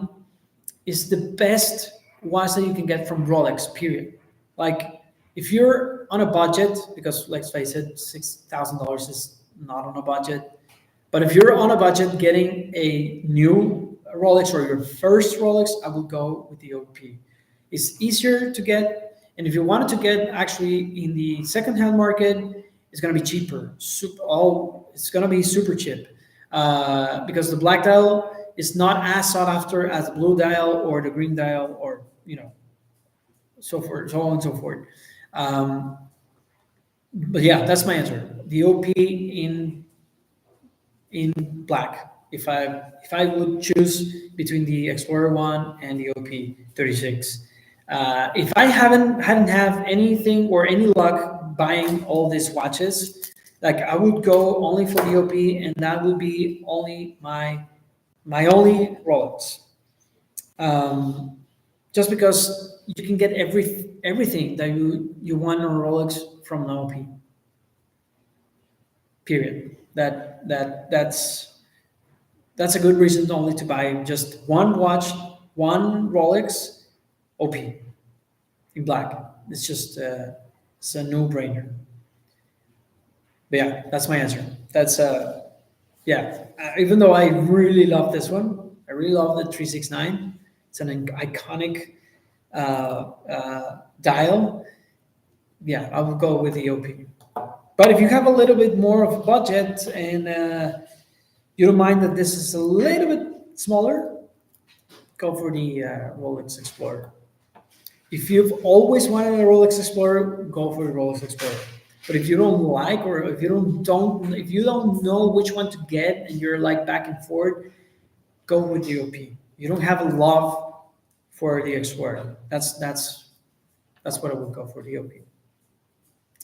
Speaker 1: Is the best watch that you can get from Rolex. Period. Like if you're on a budget, because let's face it, $6,000 is not on a budget. But if you're on a budget, getting a new Rolex or your first Rolex, I would go with the OP. It's easier to get, and if you wanted to get actually in the second-hand market, it's going to be cheaper. It's going to be super cheap because the black dial is not as sought after as the blue dial or the green dial, or so forth, so on and so forth. But yeah, that's my answer. The OP in black. If I would choose between the Explorer 1 and the OP 36. If I hadn't have anything or any luck buying all these watches, like I would go only for the OP, and that would be only my only Rolex. Just because you can get everything that you want on a Rolex from an OP. Period. That's a good reason only to buy just one watch, one Rolex OP in black. It's a no-brainer. But yeah, that's my answer. That's yeah. Even though I really love this one, I really love the 369. It's an iconic dial. Yeah, I would go with the OP. But if you have a little bit more of a budget and you don't mind that this is a little bit smaller, go for the Rolex Explorer. If you've always wanted a Rolex Explorer, go for the Rolex Explorer. But if you don't like, or if you don't if you don't know which one to get, and you're like back and forth, go with the OP. You don't have a love for the Explorer. That's what I would go for, the OP.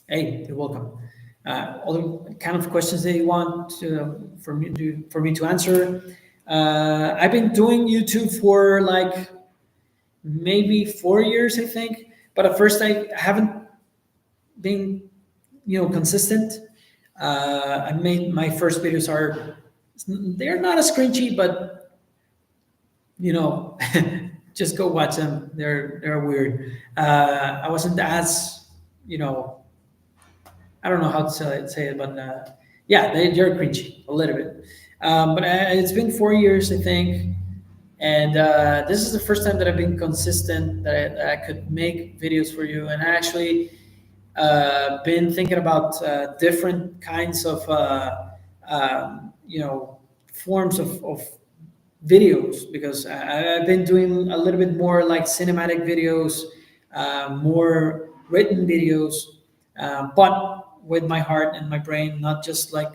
Speaker 1: Hey, you're welcome. Other kind of questions that you want for me to answer? I've been doing YouTube for like maybe 4 years, I think. But at first, I haven't been, consistent. I made my first videos are they're not as cringy, but just go watch them. They're weird. I wasn't as I don't know how to say it, but yeah, they're cringy a little bit. But it's been 4 years, I think, and this is the first time that I've been consistent, that I could make videos for you. And I actually been thinking about different kinds of forms of videos, because I've been doing a little bit more like cinematic videos, more written videos, but with my heart and my brain, not just like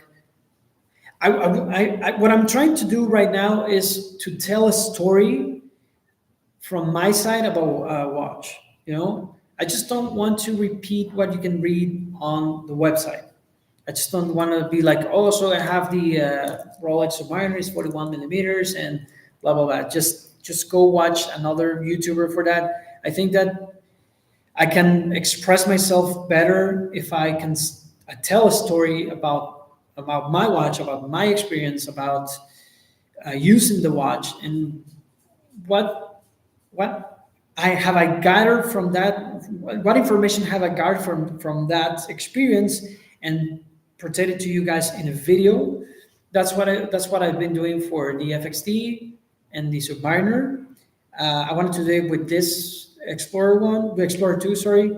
Speaker 1: what I'm trying to do right now is to tell a story from my side about watch. I just don't want to repeat what you can read on the website. I just don't want to be like, oh, so I have the Rolex Submariner is 41 millimeters and blah blah blah. Just go watch another YouTuber for that. I think that I can express myself better if I can tell a story about my watch, about my experience, about using the watch, and what I gathered from that. What information have I gathered from that experience, and present it to you guys in a video. That's what I've been doing for the FXT and the Submariner. I wanted to do it with this the Explorer 2, sorry.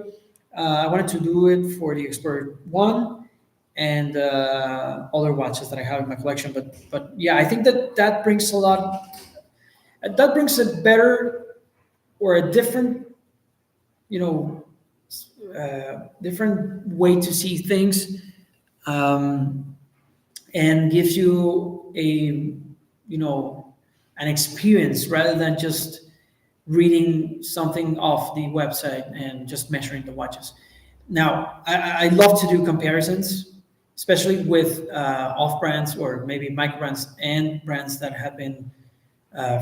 Speaker 1: I wanted to do it for the Explorer 1 and other watches that I have in my collection. But yeah, I think that brings a lot. That brings a better or a different, different way to see things, and gives you an experience rather than just reading something off the website and just measuring the watches. Now, I love to do comparisons, especially with off brands or maybe micro brands and brands that have been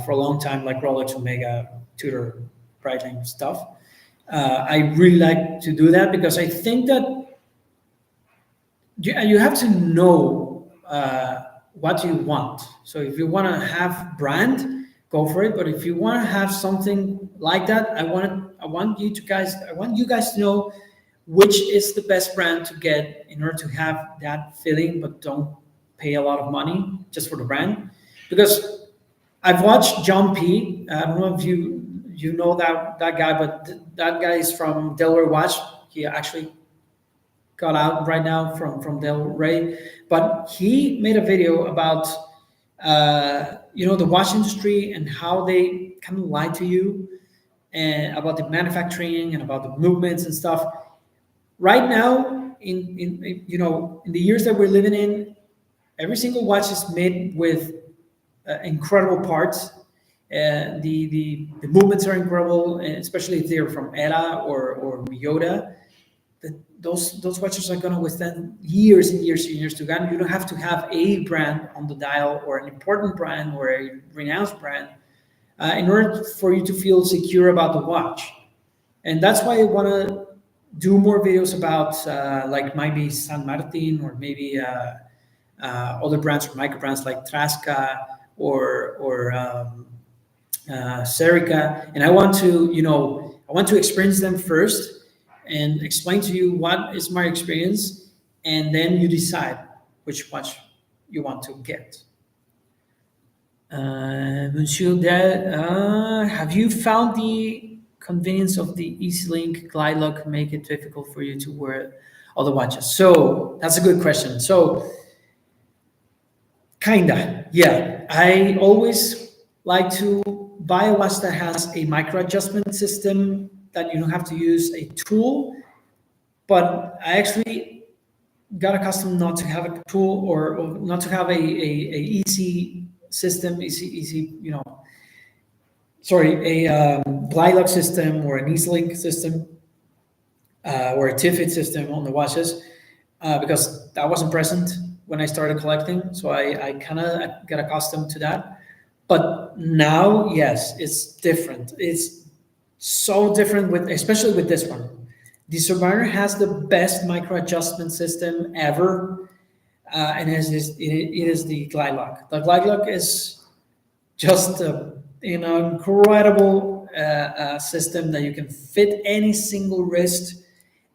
Speaker 1: for a long time, like Rolex, Omega, Tudor, Breitling stuff. I really like to do that because I think that you have to know what you want. So if you want to have brand, go for it. But if you want to have something like that, I want you guys to know which is the best brand to get in order to have that feeling, but don't pay a lot of money just for the brand. Because I've watched John P. I don't know if you know that guy, but that guy is from Delaware Watch. He actually got out right now from Del Rey, but he made a video about the watch industry and how they kind of lie to you, and about the manufacturing and about the movements and stuff. Right now, in the years that we're living in, every single watch is made with incredible parts. The movements are incredible, especially if they're from ERA or Miyota. Those watches are going to withstand years and years and years to go. You don't have to have a brand on the dial or an important brand or a renowned brand in order for you to feel secure about the watch. And that's why I want to do more videos about like maybe San Martin, or maybe other brands or micro brands like Trasca or Serica. And I want to experience them first and explain to you what is my experience, and then you decide which watch you want to get. Monsieur have you found the convenience of the EasyLink Glide Lock make it difficult for you to wear it? all the watches. So that's a good question. So kinda, yeah. I always like to buy a watch that has a micro adjustment system that you don't have to use a tool. But I actually got accustomed not to have a tool, or not to have a easy system, easy, sorry, a glide lock system or an easy link system, or a Tiffit system on the watches, because that wasn't present when I started collecting. So I kind of got accustomed to that. But now, yes, it's different. It's so different with, especially with this one. The Submariner has the best micro adjustment system ever, and it is the glide lock. The glide lock is just an incredible system that you can fit any single wrist,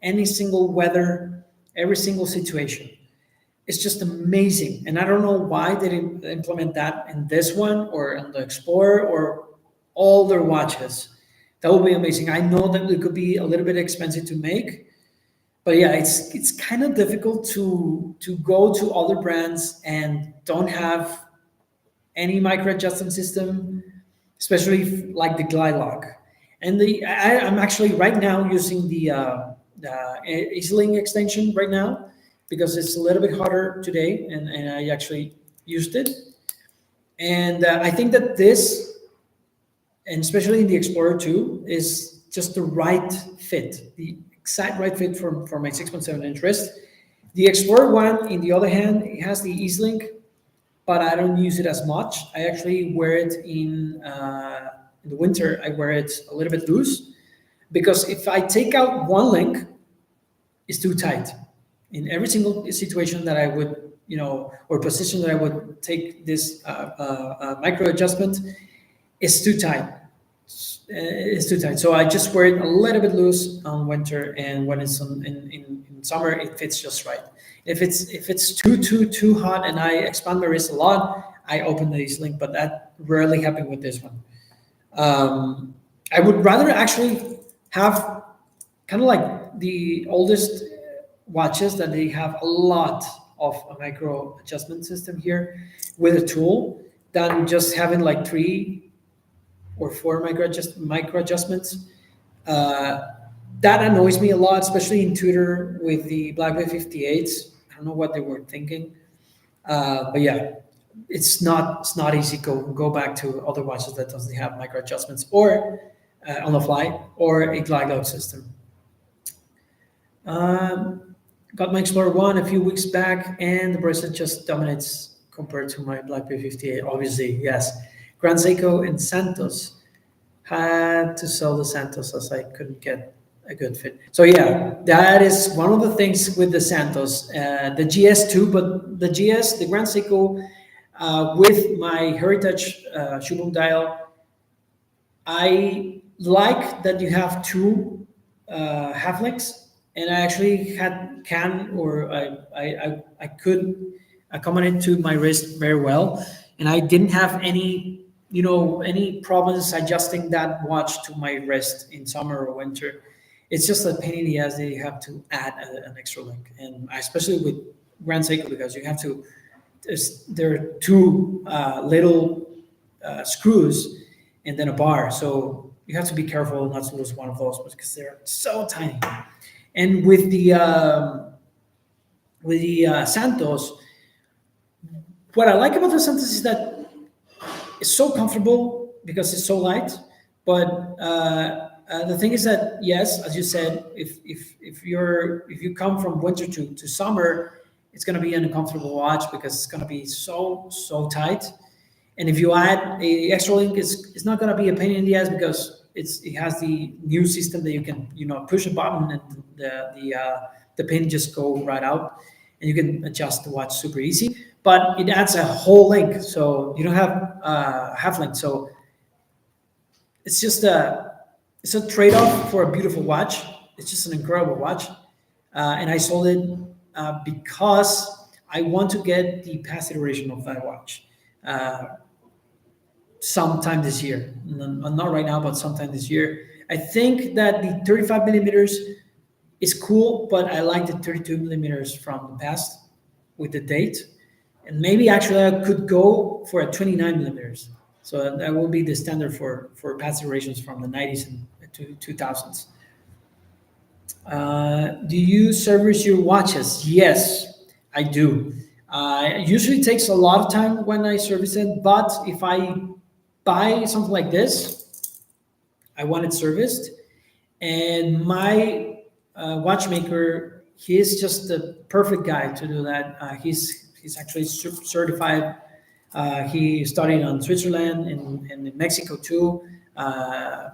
Speaker 1: any single weather, every single situation. It's just amazing, and I don't know why they didn't implement that in this one or in the Explorer or all their watches. That would be amazing. I know that it could be a little bit expensive to make, but yeah, it's kind of difficult to go to other brands and don't have any micro adjustment system, especially like the glide lock. And I'm actually right now using the EasyLink extension right now, because it's a little bit harder today, and I actually used it. And I think that this, and especially in the Explorer 2, is just the right fit, the exact right fit for my 6.7 inch wrist. The Explorer 1, in the other hand, it has the EasyLink, but I don't use it as much. I actually wear it in the winter. I wear it a little bit loose, because if I take out one link, it's too tight. In every single situation that I would, or position that I would take this micro adjustment, it's too tight. It's too tight. So I just wear it a little bit loose on winter, and when it's in summer, it fits just right. If it's too hot and I expand my wrist a lot, I open the link, but that rarely happened with this one. I would rather actually have kind of like the oldest watches that they have a lot of a micro adjustment system here with a tool, than just having like 3 or 4 micro adjustments. That annoys me a lot, especially in Twitter with the Black Bay 58s. I don't know what they were thinking, but yeah, it's not easy to go back to other watches that doesn't have micro adjustments, or on the fly, or a glide lock system. Got my Explorer 1 a few weeks back, and the bracelet just dominates compared to my Black Bay 58. Obviously, yes. Grand Seiko and Santos. Had to sell the Santos as I couldn't get a good fit. So yeah, that is one of the things with the Santos, the GS too, but the GS, the Grand Seiko, with my Heritage Shubum dial, I like that you have 2 half links, and I actually I could accommodate to my wrist very well, and I didn't have any problems adjusting that watch to my wrist in summer or winter. It's just a pain in the ass that you have to add an extra link, and especially with Grand Seiko, because you have to. There are 2 little screws and then a bar, so you have to be careful not to lose one of those, because they're so tiny. And with the Santos, what I like about the Santos is that it's so comfortable because it's so light. But the thing is that, yes, as you said, if you come from winter to summer, it's going to be an uncomfortable watch, because it's going to be so tight. And if you add a extra link, it's not going to be a pain in the ass, because it has the new system that you can push a button and the pin just go right out, and you can adjust the watch super easy. But it adds a whole link, so you don't have half link. So it's just it's a trade-off for a beautiful watch. It's just an incredible watch, and I sold it because I want to get the past iteration of that watch sometime this year. Not right now, but sometime this year. I think that the 35 millimeters It's cool, but I like the 32 millimeters from the past with the date, and maybe actually I could go for a 29 millimeters. So that will be the standard for past iterations from the 90s and 2000s. Do you service your watches? Yes, I do. It usually takes a lot of time when I service it, but if I buy something like this, I want it serviced, and my watchmaker, he is just the perfect guy to do that. He's actually certified. He studied on Switzerland and in Mexico too. A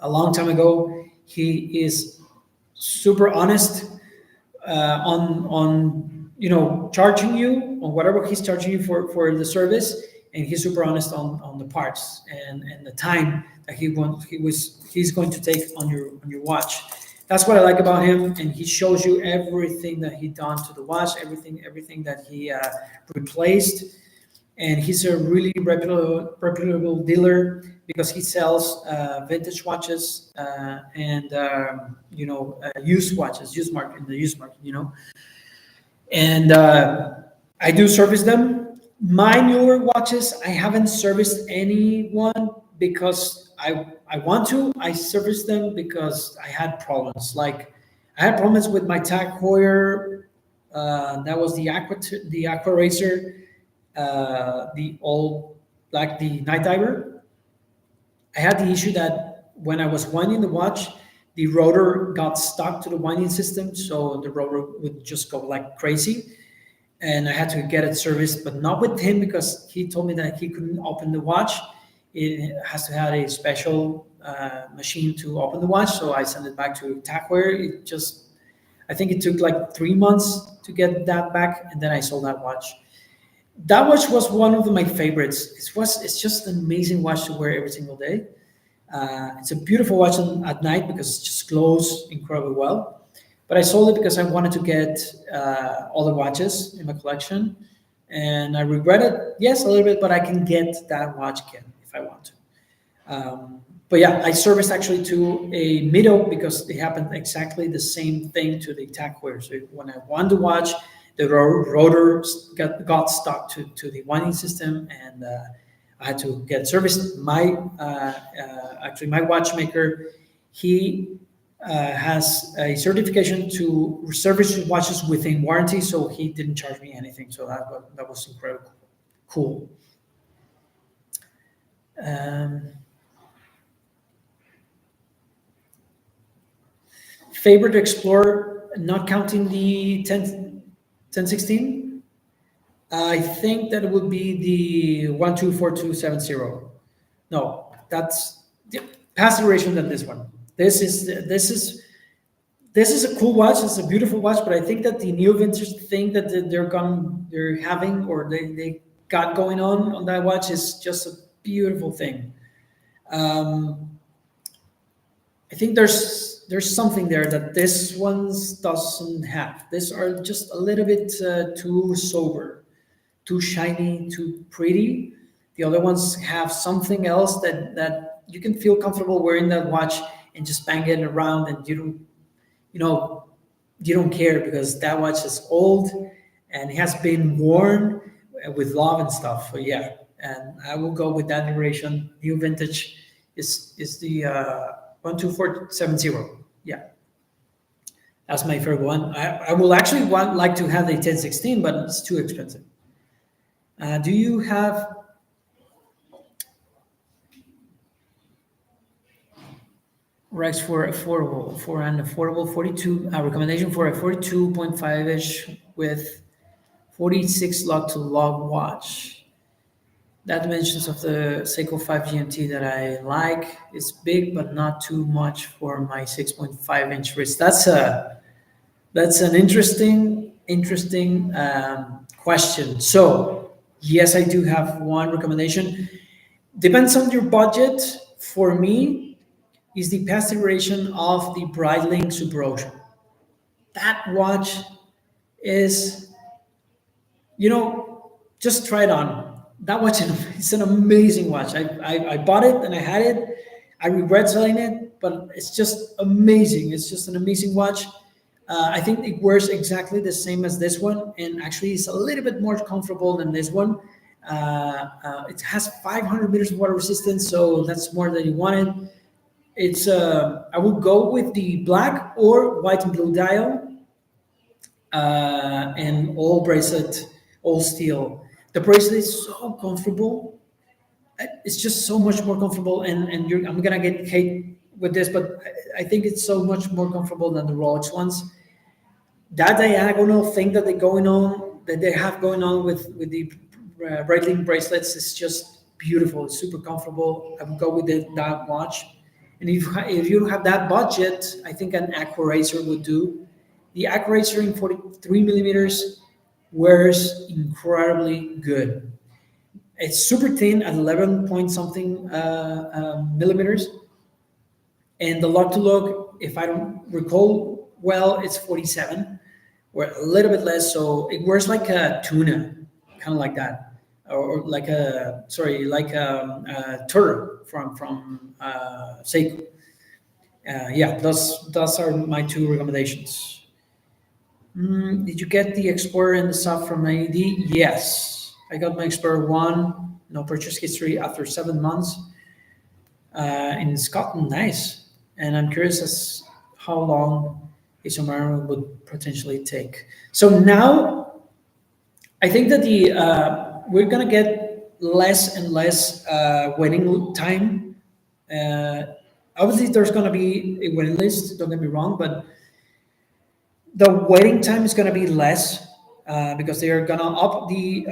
Speaker 1: long time ago, he is super honest on charging you on whatever he's charging you for the service, and he's super honest on the parts and the time that he's going to take on your watch. That's what I like about him, and he shows you everything that he done to the watch, everything that he replaced, and he's a really reputable dealer because he sells vintage watches and used watches, used market, and I do service them. My newer watches, I haven't serviced anyone because I want to. I serviced them because I had problems. Like I had problems with my Tag Heuer. That was the Aqua Racer, the old like the Night Diver. I had the issue that when I was winding the watch, the rotor got stuck to the winding system, so the rotor would just go like crazy, and I had to get it serviced, but not with him because he told me that he couldn't open the watch. It has to have a special machine to open the watch, so I sent it back to Tackware. I think it took like 3 months to get that back, and then I sold that watch. That watch was one of my favorites. It's just an amazing watch to wear every single day. It's a beautiful watch at night because it just glows incredibly well. But I sold it because I wanted to get all the watches in my collection, and I regret it, yes, a little bit, but I can get that watch again if I want to. But yeah, I serviced actually to a Mido because it happened exactly the same thing to the Tag Heuer. So when I won the watch, the rotor got stuck to the winding system, and I had to get serviced. Actually, my watchmaker, he has a certification to service watches within warranty, so he didn't charge me anything. So that was incredible, cool. Favorite Explorer, not counting the 1016. I think that it would be the 124270. No, that's the past iteration than this one. This is a cool watch. It's a beautiful watch, but I think that the new vintage thing that they're having or they got going on that watch is just a beautiful thing. I think there's something there that this one's doesn't have. These are just a little bit too sober, too shiny, too pretty. The other ones have something else that you can feel comfortable wearing that watch and just bang it around, and you know you don't care because that watch is old and it has been worn with love and stuff. So yeah, and I will go with that iteration. New vintage is the 12470. Yeah, that's my favorite one. I will actually like to have the 1016, but it's too expensive. Do you have Rex for an affordable 42 recommendation for a 42.5 inch with 46 log to log watch? That dimensions of the Seiko 5 GMT that I like. It's big, but not too much for my 6.5 inch wrist. That's an interesting question. So yes, I do have one recommendation. Depends on your budget. For me, is the past iteration of the Breitling Super Ocean. That watch is, just try it on. That watch is an amazing watch. I bought it and I had it. I regret selling it, but it's just amazing. It's just an amazing watch. I think it wears exactly the same as this one, and actually, it's a little bit more comfortable than this one. It has 500 meters of water resistance, so that's more than you wanted. It's I would go with the black or white and blue dial, and all bracelet, all steel. The bracelet is so comfortable. It's just so much more comfortable, and I'm gonna get hate with this, but I think it's so much more comfortable than the Rolex ones. That diagonal thing that they have going on with the Breitling bracelets is just beautiful. It's super comfortable. I would go with that watch. And if you don't have that budget, I think an Accuracer would do. The Accuracer in 43 millimeters wears incredibly good. It's super thin at 11 point something millimeters, and the log to log, if I don't recall well, it's 47, or a little bit less. So it wears like a tuna, kind of like that, or like a turtle from Seiko. Yeah, those are my two recommendations. Did you get the Explorer and the sub from AD? Yes, I got my Explorer one, no purchase history after 7 months in Scotland. Nice, and I'm curious as how long a submariner would potentially take. So now I think that the we're gonna get less and less waiting time. Uh, Obviously, there's gonna be a waiting list. Don't get me wrong, but the waiting time is going to be less because they are going to up the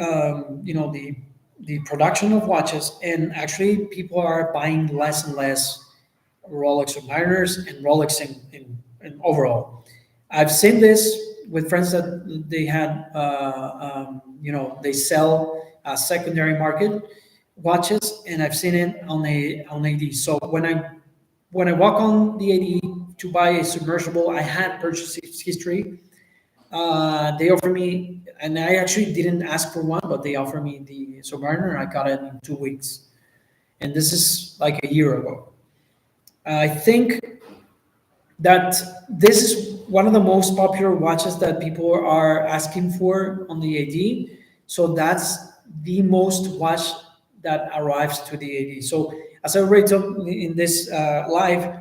Speaker 1: the production of watches, and actually people are buying less and less Rolex Submariners and Rolex in overall. I've seen this with friends that they had they sell secondary market watches, and I've seen it on AD. So when I walk on the AD to buy a submersible, I had purchase history. They offer me, and I actually didn't ask for one, but they offered me the Submariner. I got it in 2 weeks, and this is like a year ago. I think that this is one of the most popular watches that people are asking for on the AD. So that's the most watch that arrives to the AD. So as I already told in this live,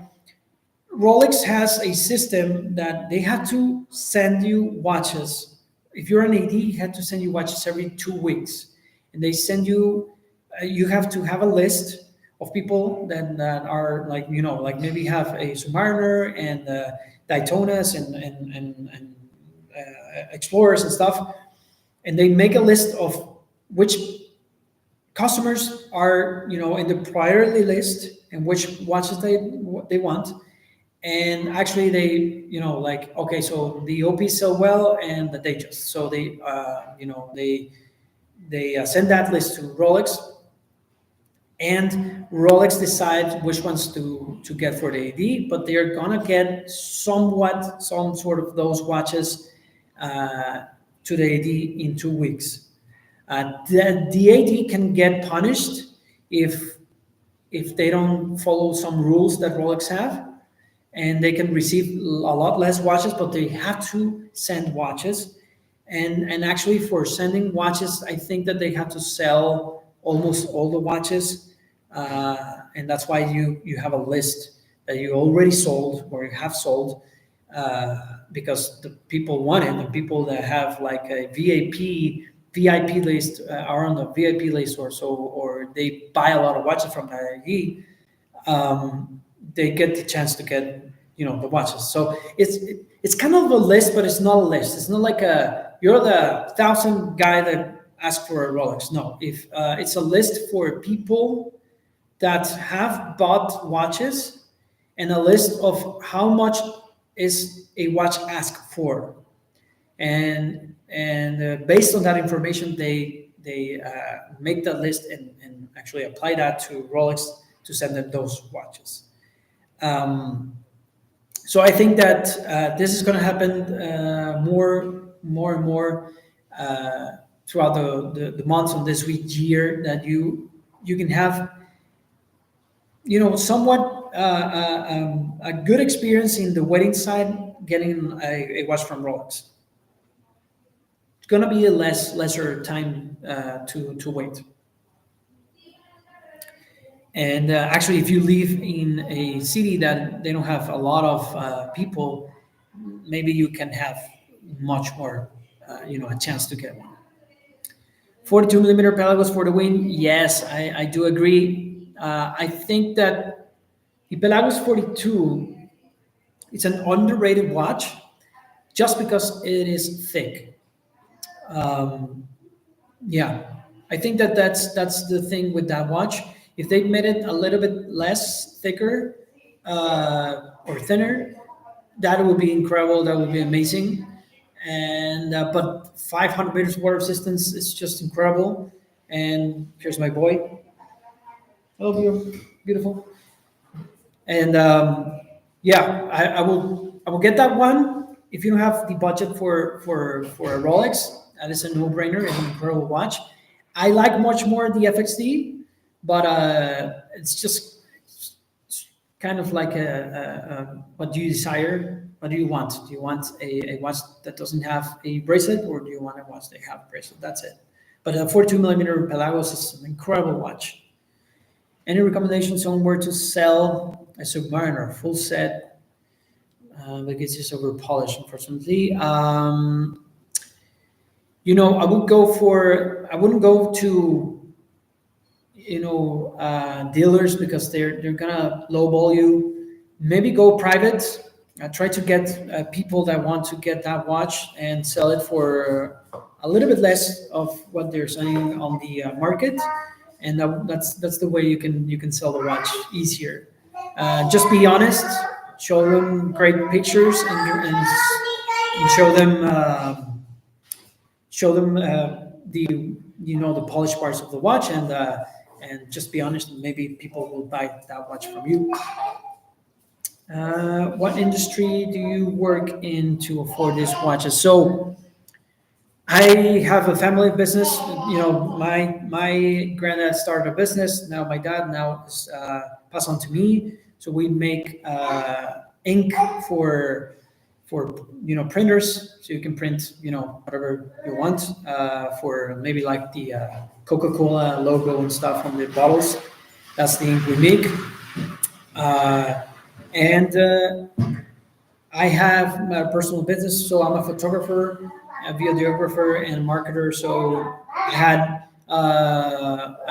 Speaker 1: Rolex has a system that they have to send you watches. If you're an AD, you have to send you watches every 2 weeks, and they send you. You have to have a list of people that are like like maybe have a Submariner and Daytonas and Explorers and stuff, and they make a list of which customers are in the priority list and which watches they want. And actually they like, okay, so the OP sell well and the Datejust, so they send that list to Rolex, and Rolex decides which ones to get for the AD, but they're gonna get some sort of those watches to the AD in 2 weeks. The AD can get punished if they don't follow some rules that Rolex have, and they can receive a lot less watches, but they have to send watches. And actually, for sending watches, I think that they have to sell almost all the watches, and that's why you have a list that you already sold or you have sold, because the people want it. The people that have like a VIP list are on the VIP list, or so, or they buy a lot of watches from the IE. They get the chance to get the watches. So it's kind of a list, but it's not a list. It's not like you're the 1,000 guy that asked for a Rolex. No, if it's a list for people that have bought watches, and a list of how much is a watch asked for, and based on that information, they make that list and actually apply that to Rolex to send them those watches. So I think that this is going to happen more and more throughout the months of this week year, that you can have somewhat a good experience in the wedding side getting a watch from Rolex. It's gonna be a lesser time to wait. And actually, if you live in a city that they don't have a lot of people, maybe you can have much more, a chance to get one. 42 millimeter Pelagos for the win. Yes, I do agree. I think that the Pelagos 42, it's an underrated watch just because it is thick. Um, yeah, I think that that's the thing with that watch. If they made it a little bit less thicker or thinner, that would be incredible. That would be amazing. And but 500 meters water resistance is just incredible. And here's my boy. I love you, beautiful. And yeah, I will get that one. If you don't have the budget for a Rolex, that is a no-brainer. It's an incredible watch. I like much more the FXD, but it's just kind of like what do you desire? What do you want? Do you want a watch that doesn't have a bracelet, or do you want a watch that have a bracelet? That's it. But a 42 millimeter Pelagos is an incredible watch. Any recommendations on where to sell a Submariner full set? But it's just over polished, unfortunately. I wouldn't go to, dealers because they're gonna lowball you. Maybe go private. Try to get people that want to get that watch and sell it for a little bit less of what they're selling on the market, and that's the way you can sell the watch easier. Just be honest. Show them great pictures and show them the polished parts of the watch, and just be honest, and maybe people will buy that watch from you. What industry do you work in to afford these watches? So I have a family business. My granddad started a business. Now my dad now is passed on to me. So we make ink for printers, so you can print whatever you want for maybe like the Coca-Cola logo and stuff on the bottles. That's the ink we make. And I have my personal business, so I'm a photographer, a videographer, and a marketer. So I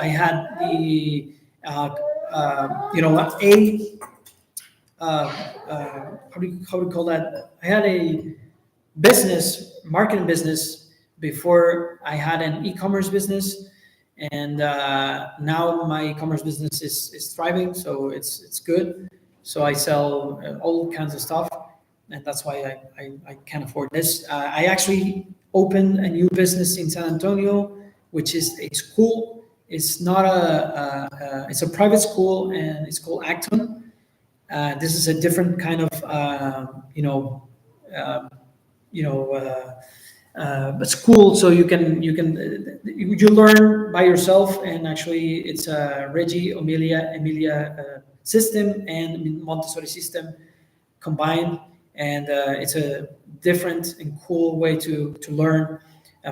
Speaker 1: had the a how do you call that? I had a marketing business before I had an e-commerce business, and now my e-commerce business is thriving, so it's good. So I sell all kinds of stuff, and that's why I can afford this. I actually opened a new business in San Antonio, which is a school. It's not it's a private school, and it's called Acton. This is a different kind of uh, school, so you learn by yourself, and actually it's a Reggio Emilia system and Montessori system combined, and it's a different and cool way to learn.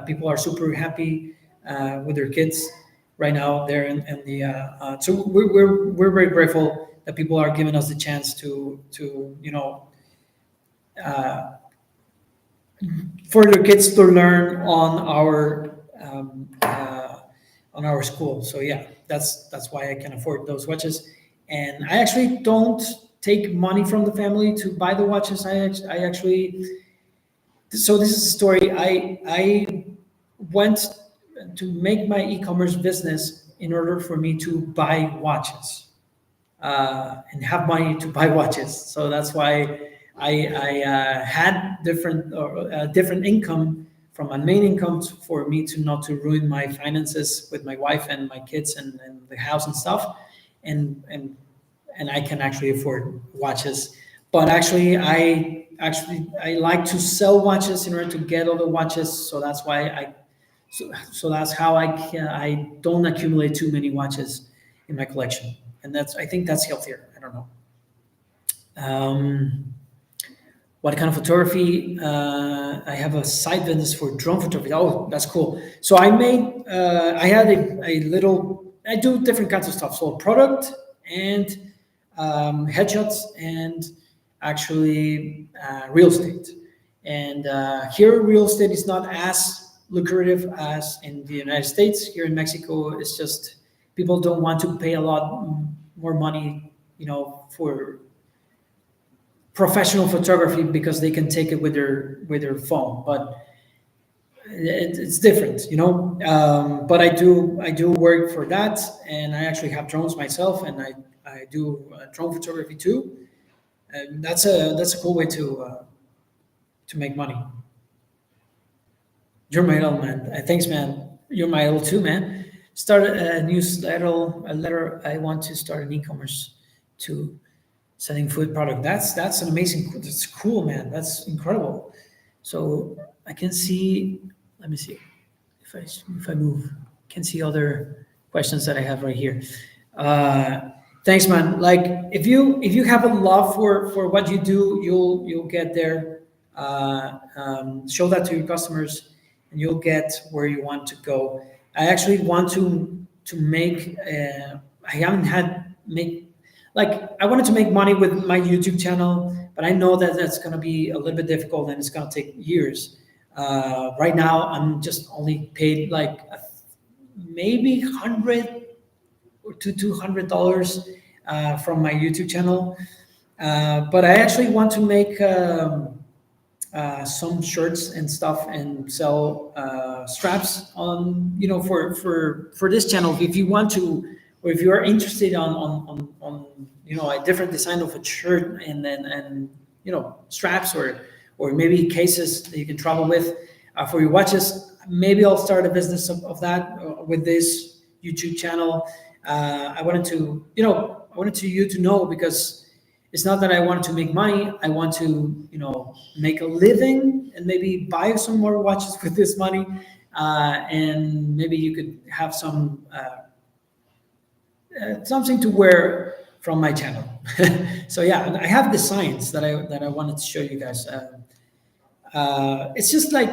Speaker 1: People are super happy with their kids right now there, and so we're very grateful that people are giving us the chance to uh, for their kids to learn on our school. So yeah, that's why I can afford those watches, and I actually don't take money from the family to buy the watches. I actually, so this is a story. I went to make my e-commerce business in order for me to buy watches and have money to buy watches. So that's why I had different income from my main income for me to not to ruin my finances with my wife and my kids and the house and stuff, and I can actually afford watches. But I like to sell watches in order to get other watches. So that's why so that's how I don't accumulate too many watches in my collection, and I think that's healthier. I don't know. Um, what kind of photography? I have a side business for drone photography. Oh, that's cool. So I had a little, I do different kinds of stuff. So product and headshots and actually real estate. And here, real estate is not as lucrative as in the United States. Here in Mexico, it's just people don't want to pay a lot more money, for professional photography because they can take it with their phone. But it's different, but I do work for that, and I actually have drones myself, and I do drone photography too, and that's a cool way to make money. You're my idol, man. Thanks, man. You're my idol too, man. Start a newsletter. A letter. I want to start an e-commerce to selling food product. That's an amazing. That's cool, man. That's incredible. So I can see. Let me see if I move. Can see other questions that I have right here. Uh, Thanks, man. Like if you have a love for what you do, you'll get there. Show that to your customers, and you'll get where you want to go. I actually want to make. I haven't had make like I wanted to make money with my YouTube channel, but I know that that's going to be a little bit difficult and it's going to take years. Right now, I'm just only paid like maybe 100 to $200 from my YouTube channel. But I actually want to make some shirts and stuff and sell straps on for this channel. If you want to, or if you are interested on a different design of a shirt and straps or maybe cases that you can travel with for your watches. Maybe I'll start a business of that with this YouTube channel. I wanted to you to know, because it's not that I wanted to make money. I want to, make a living and maybe buy some more watches with this money, and maybe you could have something to wear from my channel. So yeah, and I have designs that I wanted to show you guys. It's just like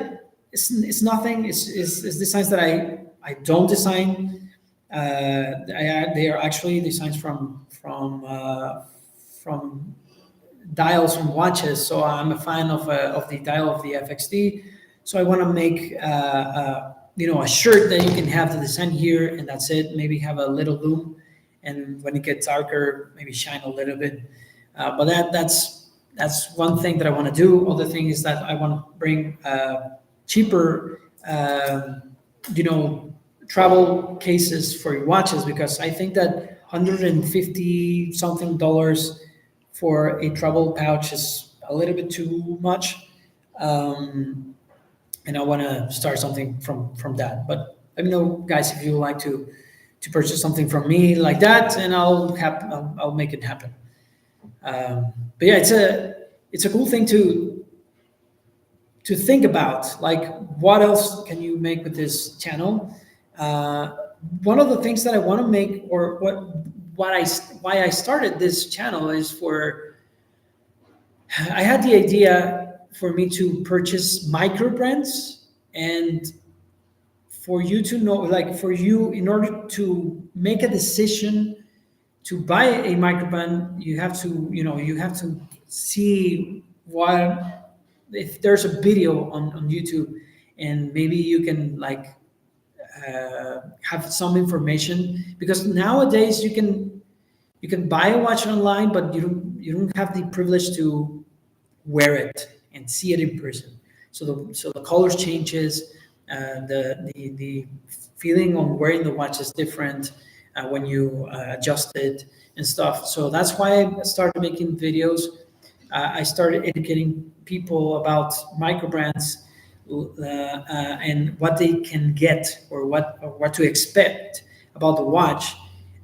Speaker 1: it's nothing. It's designs that I don't design. They are actually designs from dials from watches. So I'm a fan of the dial of the FXD. So I want to make a shirt that you can have the design here, and that's it. Maybe have a little loom, and when it gets darker, maybe shine a little bit. But that's one thing that I want to do. Other thing is that I want to bring cheaper, travel cases for your watches, because I think that 150 something dollars for a travel pouch is a little bit too much. And I want to start something from that. But let me know, guys, if you would like to purchase something from me like that, and I'll make it happen. But yeah, it's a cool thing to think about. Like, what else can you make with this channel? One of the things that I want to make, or why I started this channel, is I had the idea for me to purchase micro brands, and for you to know, like for you, in order to make a decision to buy a microbrand, you have to see what, if there's a video on YouTube, and maybe you can like have some information, because nowadays you can buy a watch online, but you don't have the privilege to wear it and see it in person. So the colors changes, the feeling on wearing the watch is different when you adjust it and stuff. So that's why I started making videos. I started educating people about micro brands, and what they can get, or what to expect about the watch,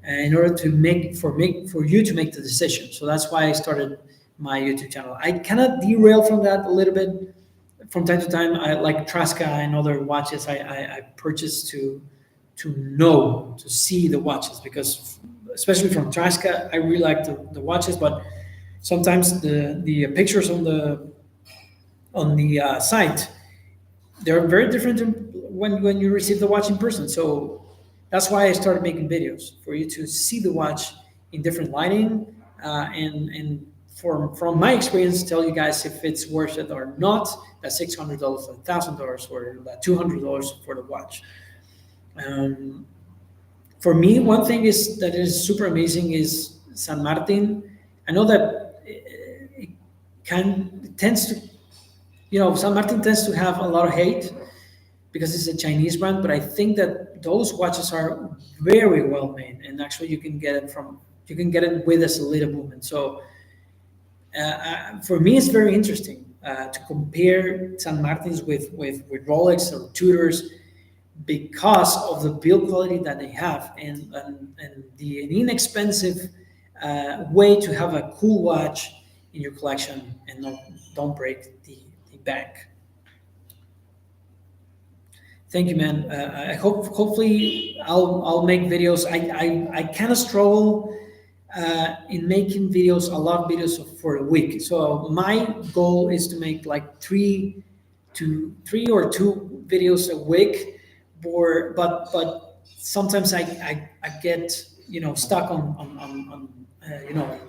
Speaker 1: in order to for you to make the decision. So that's why I started my YouTube channel. I cannot derail from that a little bit. From time to time, I like Traska and other watches. I purchase to see the watches, because especially from Traska, I really like the watches. But sometimes the pictures on the site, they're very different when you receive the watch in person. So that's why I started making videos for you to see the watch in different lighting, and from my experience, tell you guys if it's worth it or not. That $600, $1,000, or that $200 for the watch. Um, for me, one thing is that is super amazing is San Martin. I know that it tends to, San Martin tends to have a lot of hate because it's a Chinese brand, but I think that those watches are very well made, and actually you can get it with a Solita movement. So for me, it's very interesting to compare San Martins with Rolex or Tudors because of the build quality that they have, and the inexpensive way to have a cool watch in your collection and don't break the bank. Thank you, man. I hopefully I'll make videos. I kind of struggle in making videos, a lot of videos for a week. So my goal is to make like three or two videos a week. But sometimes I get stuck on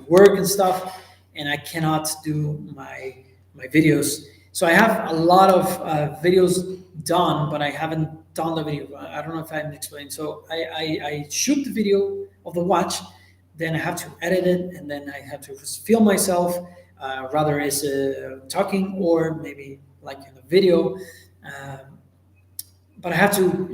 Speaker 1: work and stuff, and I cannot do my videos. So I have a lot of videos done, but I haven't done the video. I don't know if I'm explaining. So I shoot the video of the watch, then I have to edit it, and then I have to film myself, rather as talking or maybe like in a video. But I have to,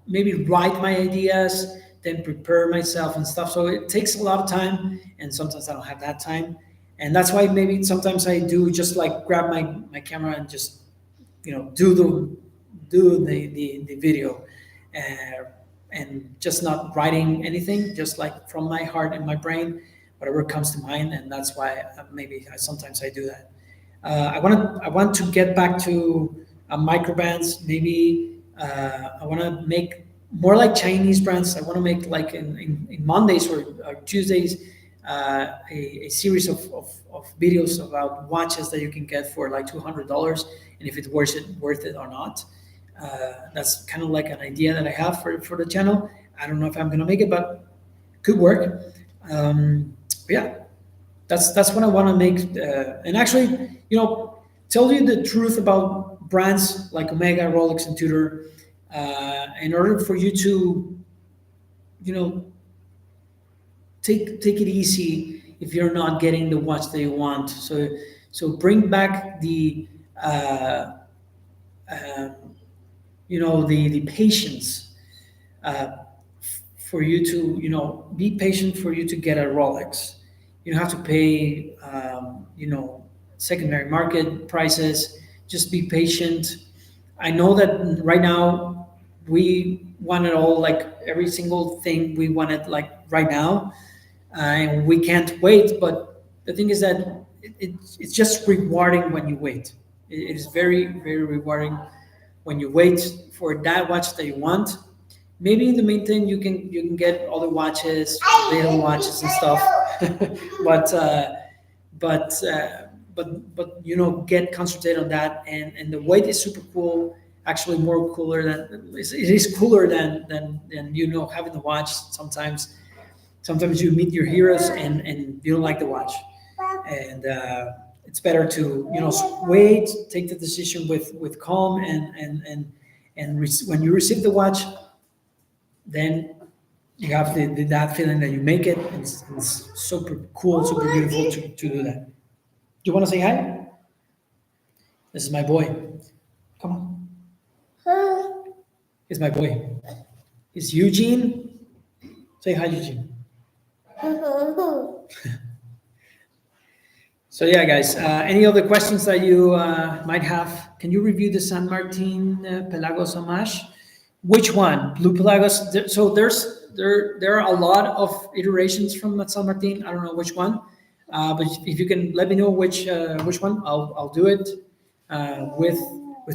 Speaker 1: maybe write my ideas, then prepare myself and stuff. So it takes a lot of time, and sometimes I don't have that time, and that's why maybe sometimes I do just like grab my camera and just do the video, uh, and just not writing anything, just like from my heart and my brain, whatever comes to mind, and that's why maybe sometimes I do that. I want to get back to micro brands. Maybe I want to make more like Chinese brands. I want to make like in Mondays or Tuesdays a series of videos about watches that you can get for like $200, and if it's worth it or not. That's kind of like an idea that I have for the channel. I don't know if I'm gonna make it, but could work. But yeah, that's what I want to make. And actually, tell you the truth about brands like Omega, Rolex, and Tudor. In order for you to, you know, take it easy if you're not getting the watch that you want. So bring back the uh, the patience, uh, for you to be patient for you to get a Rolex. You don't have to pay secondary market prices. Just be patient. I know that right now we want it all, like every single thing we want it like right now, and we can't wait. But the thing is that it's just rewarding when you wait. It is very, very rewarding when you wait for that watch that you want. Maybe in the meantime you can get other watches, little watches and stuff, but but get concentrated on that. And the wait is super cool. Actually, more cooler than it is cooler than having the watch. Sometimes you meet your heroes and you don't like the watch, and it's better to wait, take the decision with calm, and when you receive the watch, then you have that feeling that you make it. And it's super cool, super beautiful to do that. Do you want to say hi? This is my boy. Come on. He's my boy. He's Eugene. Say hi, Eugene. So yeah, guys. Any other questions that you might have? Can you review the San Martin Pelagos Amash? Which one? Blue Pelagos. So there are a lot of iterations from San Martin. I don't know which one, but if you can let me know which one, I'll do it with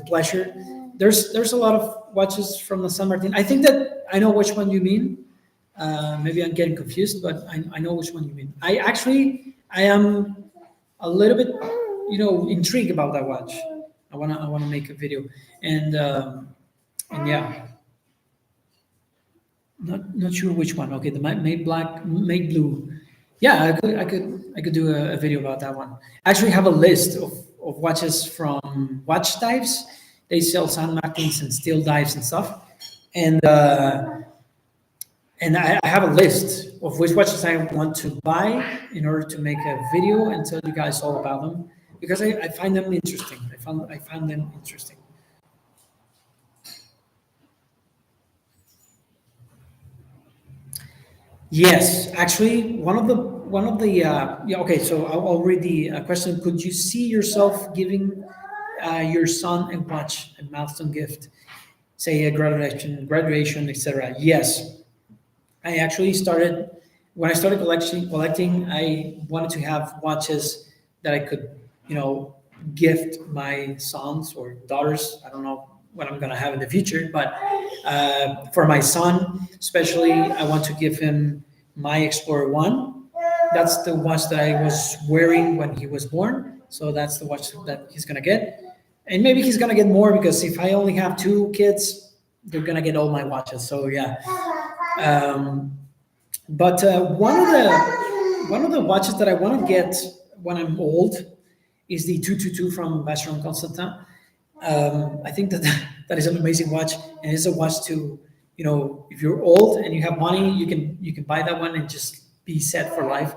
Speaker 1: pleasure. There's a lot of watches from the San Martin. I think that I know which one you mean. Maybe I'm getting confused, but I know which one you mean. I am a little bit, intrigued about that watch. I wanna make a video, and yeah, not sure which one. Okay, the Made Black, Made Blue. Yeah, I could do a video about that one. I actually have a list of watches from Watch Dives. They sell San Martins and steel dives and stuff, and I have a list of which watches I want to buy in order to make a video and tell you guys all about them, because I find them interesting. I found them interesting. Yes, actually, one of the yeah. Okay, so I'll read the question. Could you see yourself giving your son a watch, a milestone gift, say a graduation, etc.? Yes, I actually started when I started collecting. I wanted to have watches that I could, you know, gift my sons or daughters. I don't know what I'm gonna have in the future, but for my son, especially, I want to give him my Explorer One. That's the watch that I was wearing when he was born. So that's the watch that he's gonna get, and maybe he's gonna get more because if I only have two kids, they're gonna get all my watches. So yeah. Um, but one of the watches that I want to get when I'm old is the 222 from Vacheron Constantin. I think that that is an amazing watch, and it's a watch to, if you're old and you have money, you can buy that one and just be set for life.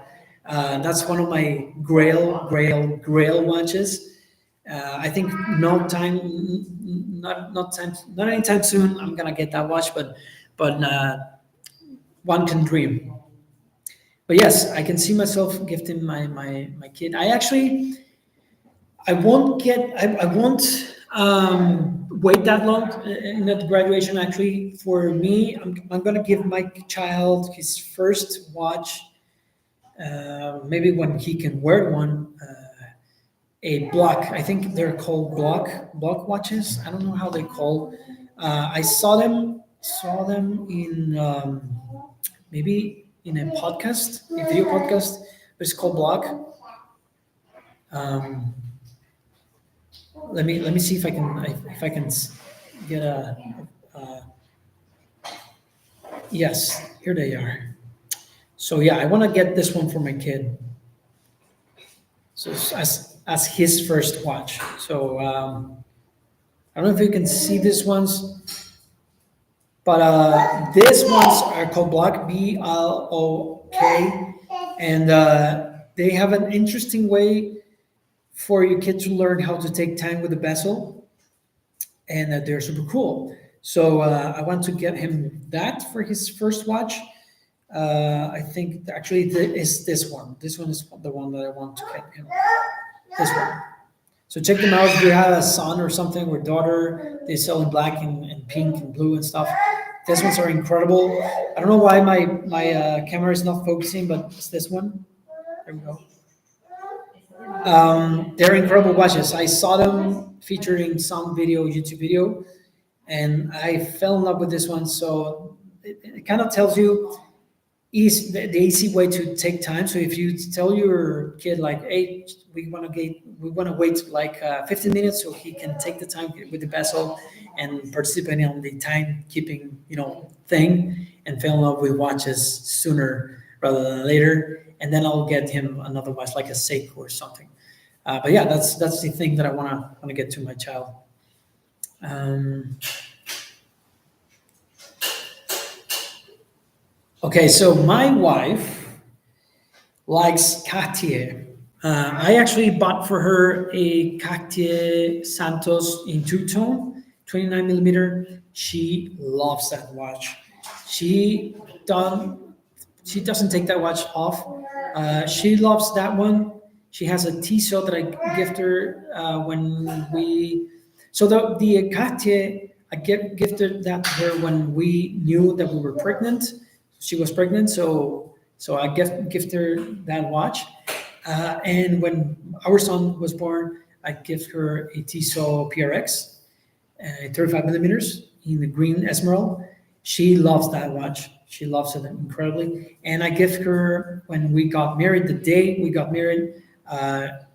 Speaker 1: That's one of my grail watches. I think no time, not anytime soon. I'm gonna get that watch, but one can dream. But yes, I can see myself gifting my kid. I won't wait that long in that graduation. Actually, for me, I'm gonna give my child his first watch. Maybe when he can wear one, a block. I think they're called block watches. I don't know how they call. I saw them in maybe in a podcast, a video podcast. But it's called block. Um, let me see if I can get a yes. Here they are. So yeah, I want to get this one for my kid. So as his first watch. So I don't know if you can see these ones, but these ones are called Block, BLOK, and they have an interesting way for your kid to learn how to take time with the bezel, and they're super cool. So I want to get him that for his first watch. I think actually is this one. This one is the one that I want to get him. This one. So check them out. If you have a son or something or daughter, they sell in black and pink and blue and stuff. These ones are incredible. I don't know why my camera is not focusing, but it's this one. There we go. They're incredible watches. I saw them featured in some YouTube video, and I fell in love with this one. So it kind of tells you the easy way to take time. So if you tell your kid like, "Hey, we want to wait like 15 minutes so he can take the time with the bezel and participate in the timekeeping, thing, and fall in love with watches sooner rather than later." And then I'll get him another watch like a Seiko or something. But yeah, that's the thing that I wanna get to my child. Um, okay, so my wife likes Cartier. I actually bought for her a Cartier Santos in two-tone, 29 millimeter. She loves that watch. She done she doesn't take that watch off. She loves that one. She has a Tissot that I gift her when we. So the Cartier I gifted that to her when we knew that we were pregnant. She was pregnant, so I gift her that watch. And when our son was born, I gift her a Tissot PRX, 35 millimeters in the green emerald. She loves that watch. She loves it incredibly. And I gift her when we got married. The day we got married,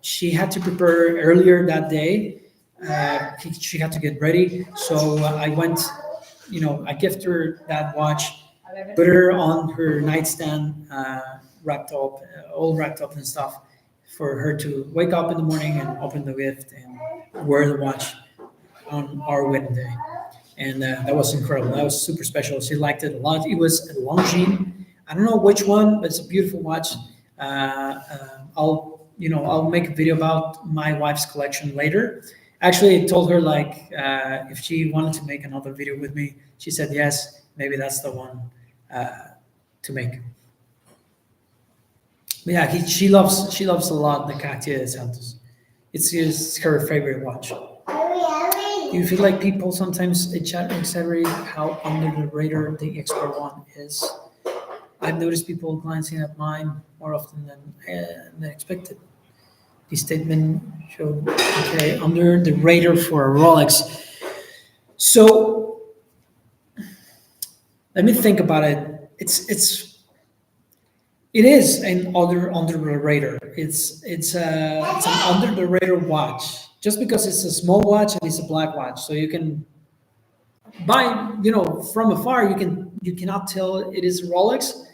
Speaker 1: She had to prepare earlier that day. She had to get ready. So I went, I gifted her that watch, put her on her nightstand, wrapped up, all wrapped up and stuff, for her to wake up in the morning and open the gift and wear the watch on our wedding day. And that was incredible. That was super special. She liked it a lot. It was a Longines. I don't know which one, but it's a beautiful watch. I'll make a video about my wife's collection later. Actually, I told her like if she wanted to make another video with me. She said yes. Maybe that's the one to make. But yeah, she loves a lot the Cartier de Santos. It's her favorite watch. You feel like people sometimes exaggerate how under the radar the Expert One is. I've noticed people glancing at mine more often than expected. The statement showed okay under the radar for a Rolex. So let me think about it. It is an under the radar. It's an under the radar watch. Just because it's a small watch and it's a black watch, so you can buy from afar. You cannot tell it is a Rolex.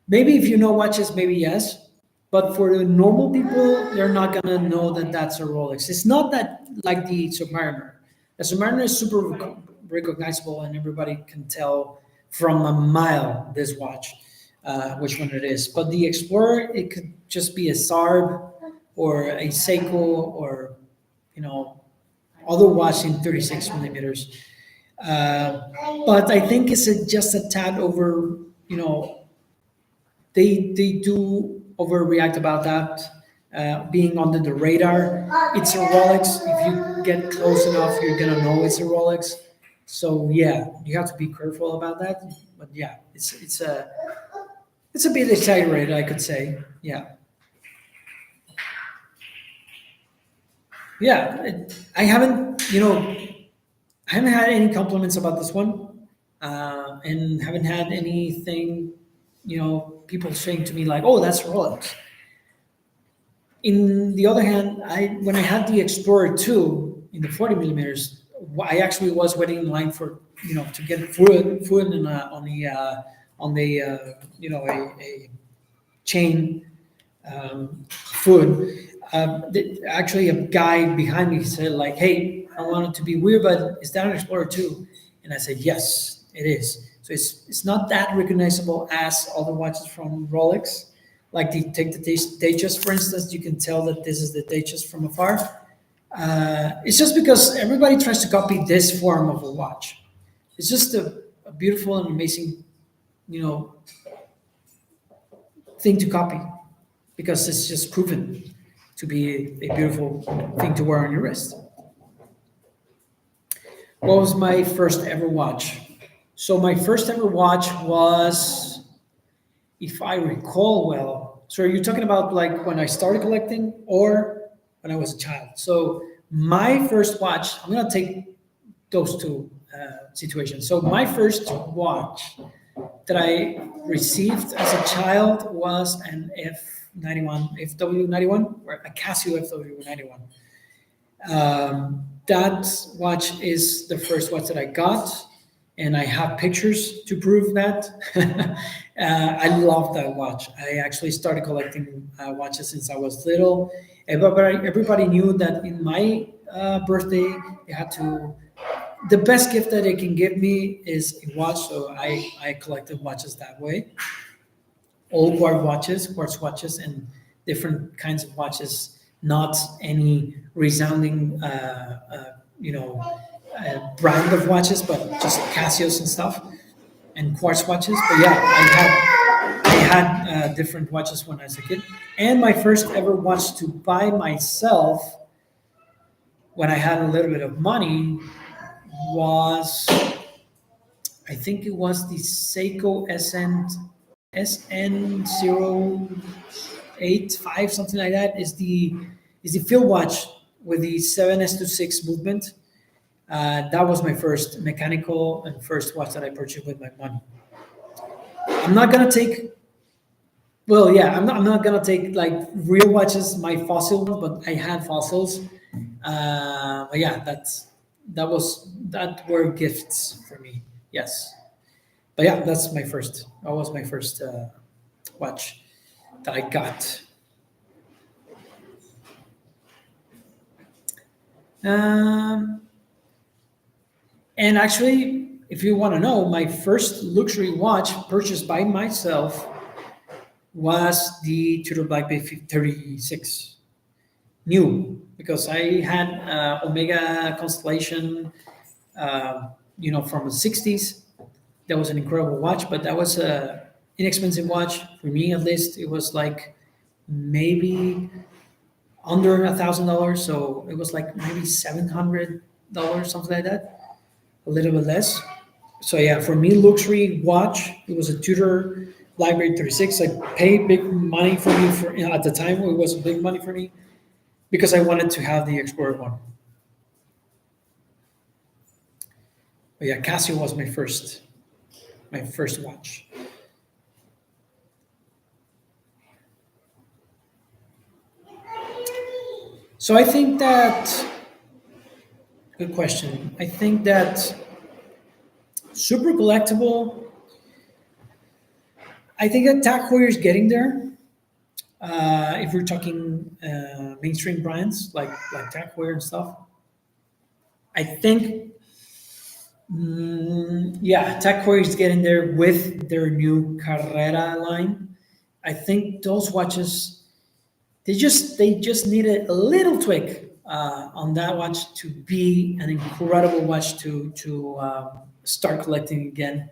Speaker 1: Maybe if you know watches, maybe yes. But for the normal people, they're not gonna know that that's a Rolex. It's not that like the Submariner. The Submariner is super recognizable, and everybody can tell from a mile this watch which one it is. But the Explorer, it could just be a Sarb or a Seiko or other watch in 36 millimeters. But I think it's just a tad over. They do overreact about that being under the radar. It's a Rolex. If you get close enough, you're gonna know it's a Rolex. So yeah, you have to be careful about that. But yeah, it's a bit exaggerated, I could say. Yeah, yeah. I haven't had any compliments about this one, and haven't had anything, people saying to me like, "Oh, that's Rolex." In the other hand, when I had the Explorer 2 in the 40 millimeters, I actually was waiting in line for to get food in, on the a chain food. Actually, a guy behind me said like, "Hey, I don't want it to be weird, but is that an Explorer 2?" And I said, "Yes, it is." So it's not that recognizable as other watches from Rolex. Like take the Datejust, for instance, you can tell that this is the Datejust from afar. It's just because everybody tries to copy this form of a watch. It's just a beautiful and amazing, you know, thing to copy because it's just proven to be a beautiful thing to wear on your wrist. What was my first ever watch? So my first ever watch was, if I recall well. So are you talking about like when I started collecting or when I was a child? So my first watch, I'm gonna take those two situations. So my first watch that I received as a child was an FW91, or a Casio FW91. That watch is the first watch that I got, and I have pictures to prove that. I love that watch. I actually started collecting watches since I was little. Everybody knew that in my birthday, they had to. The best gift that they can give me is a watch, so I collected watches that way. All quartz watches, and different kinds of watches. Not any resounding, brand of watches, but just Casios and stuff, and quartz watches. But yeah, I had different watches when I was a kid, and my first ever watch to buy myself when I had a little bit of money was, I think it was the Seiko SN085, something like that. Is the field watch with the 7S to 6 movement. That was my first mechanical and first watch that I purchased with my money. I'm not gonna take Well, yeah, I'm not gonna take like real watches, my fossil ones, but I had fossils. But yeah, that were gifts for me. Yes, but yeah, that's my first. That was my first watch that I got. Um, and actually, if you want to know, my first luxury watch purchased by myself was the Tudor Black Bay 36. New, because I had Omega Constellation, from the 60s. That was an incredible watch, but that was a inexpensive watch for me, at least. It was like maybe under $1,000, so it was like maybe $700, something like that, a little bit less. So yeah, for me, luxury watch. It was a Tudor Blackberry 36. I paid big money for me for at the time. It was big money for me because I wanted to have the Explorer one. But yeah, Casio was my first watch. So I think that good question. I think that super collectible. I think that Tag Heuer is getting there. If we're talking mainstream brands like Tag Heuer and stuff, I think yeah, Tag Heuer is getting there with their new Carrera line. I think those watches they just needed a little tweak on that watch to be an incredible watch to start collecting again.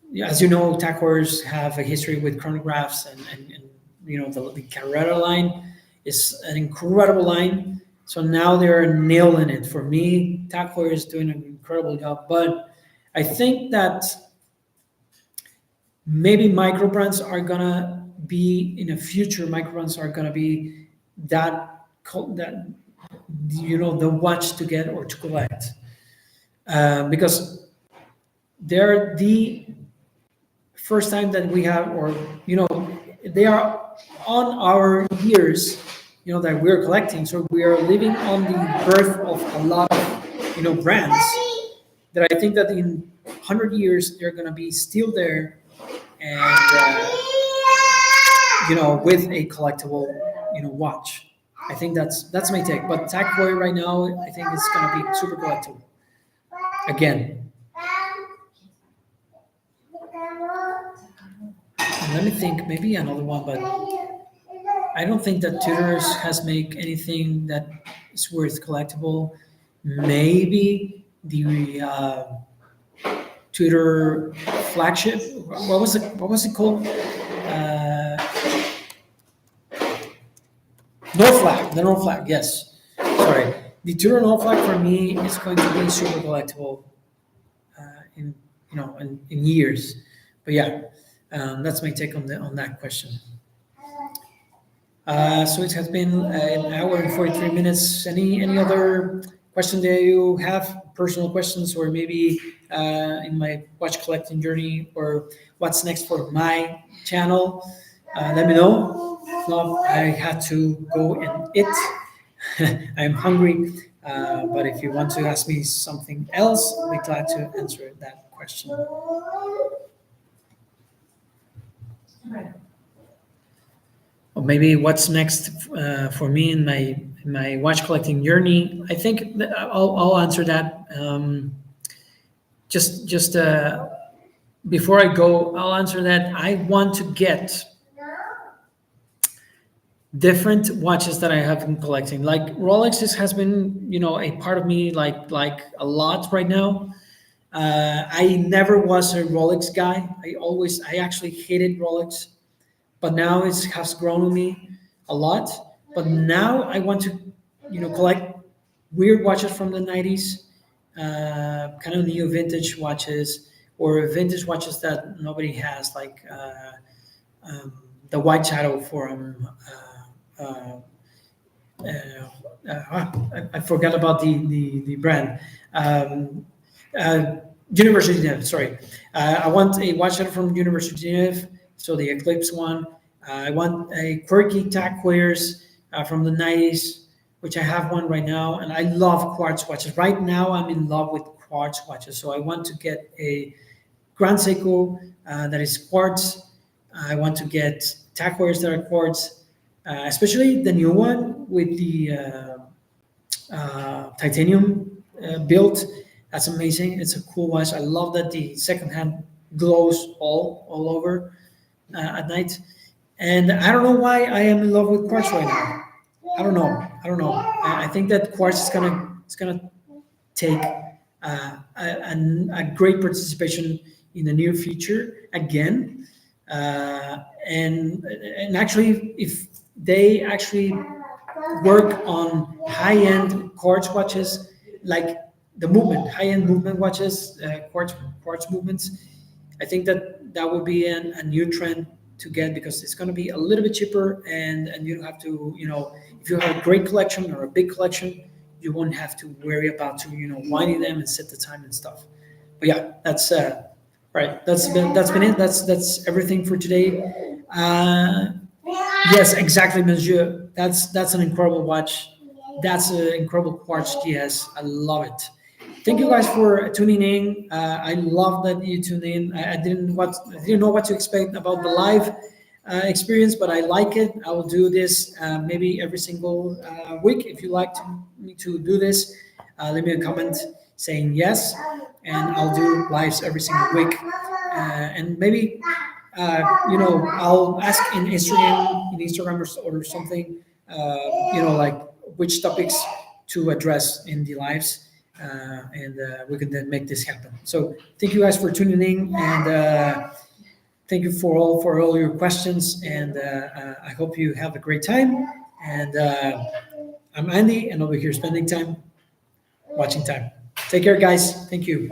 Speaker 1: Yeah, as you know, Tacors have a history with chronographs, and the Carrera line is an incredible line. So now they're nailing it. For me, Tacor is doing an incredible job, but I think that maybe micro brands are gonna be in the future. Micro brands are gonna be that the watch to get or to collect, because they're the first time that we have, or they are on our years, that we're collecting. So we are living on the birth of a lot of brands that I think that in 100 years they're going to be still there, and with a collectible watch. I think that's my take. But Tag Heuer right now, I think it's going to be super collectible again. And let me think, maybe another one, but I don't think that Tudors has make anything that is worth collectible. Maybe the Tudor flagship. What was it called? North Flag. The North Flag. Yes. Sorry. The Tudor North Flag for me is going to be super collectible in in years. But yeah, that's my take on that question. So it has been an hour and 43 minutes. Any other question that you have, personal questions, or maybe in my watch collecting journey, or what's next for my channel? Let me know. If not, I had to go and eat. I'm hungry. But if you want to ask me something else, I'll be glad to answer that question. Or maybe what's next for me in my watch collecting journey. I think I'll answer that. Just before I go, I'll answer that. I want to get different watches that I have been collecting. Like Rolex has been, a part of me like a lot right now. I never was a Rolex guy. I actually hated Rolex, but now it has grown on me a lot. But now I want to, collect weird watches from the 90s, kind of new vintage watches, or vintage watches that nobody has, like the White Shadow from. I forgot about the brand. Um, uh, University of Geneva. Sorry, I want a watch shadow from University of Geneva. So the Eclipse one. I want a quirky tag wears from the 90s, which I have one right now, and I love quartz watches. Right now, I'm in love with quartz watches, so I want to get a Grand Seiko that is quartz. I want to get tag wears that are quartz, especially the new one with the titanium built. That's amazing. It's a cool watch. I love that the second hand glows all over at night. And I don't know why I am in love with quartz right now. I don't know. I don't know. I think that quartz is gonna take a great participation in the near future again. And actually, if they actually work on high-end quartz watches, like the movement, high-end movement watches, quartz movements, I think that that would be a new trend to get because it's going to be a little bit cheaper and you don't have to, if you have a great collection or a big collection, you won't have to worry about to, winding them and set the time and stuff. But yeah, that's right. That's been it. That's everything for today. Yes, exactly, Monsieur. That's an incredible watch. That's an incredible quartz GS. I love it. Thank you guys for tuning in. I love that you tuned in. I didn't know what to expect about the live experience, but I like it. I will do this maybe every single week. If you like me to do this, leave me a comment saying yes, and I'll do lives every single week. And maybe I'll ask in Instagram or something, like which topics to address in the lives, and we can then make this happen. So thank you guys for tuning in, and thank you for all your questions, and I hope you have a great time. And I'm Andy, and over here spending time, watching time. Take care, guys. Thank you.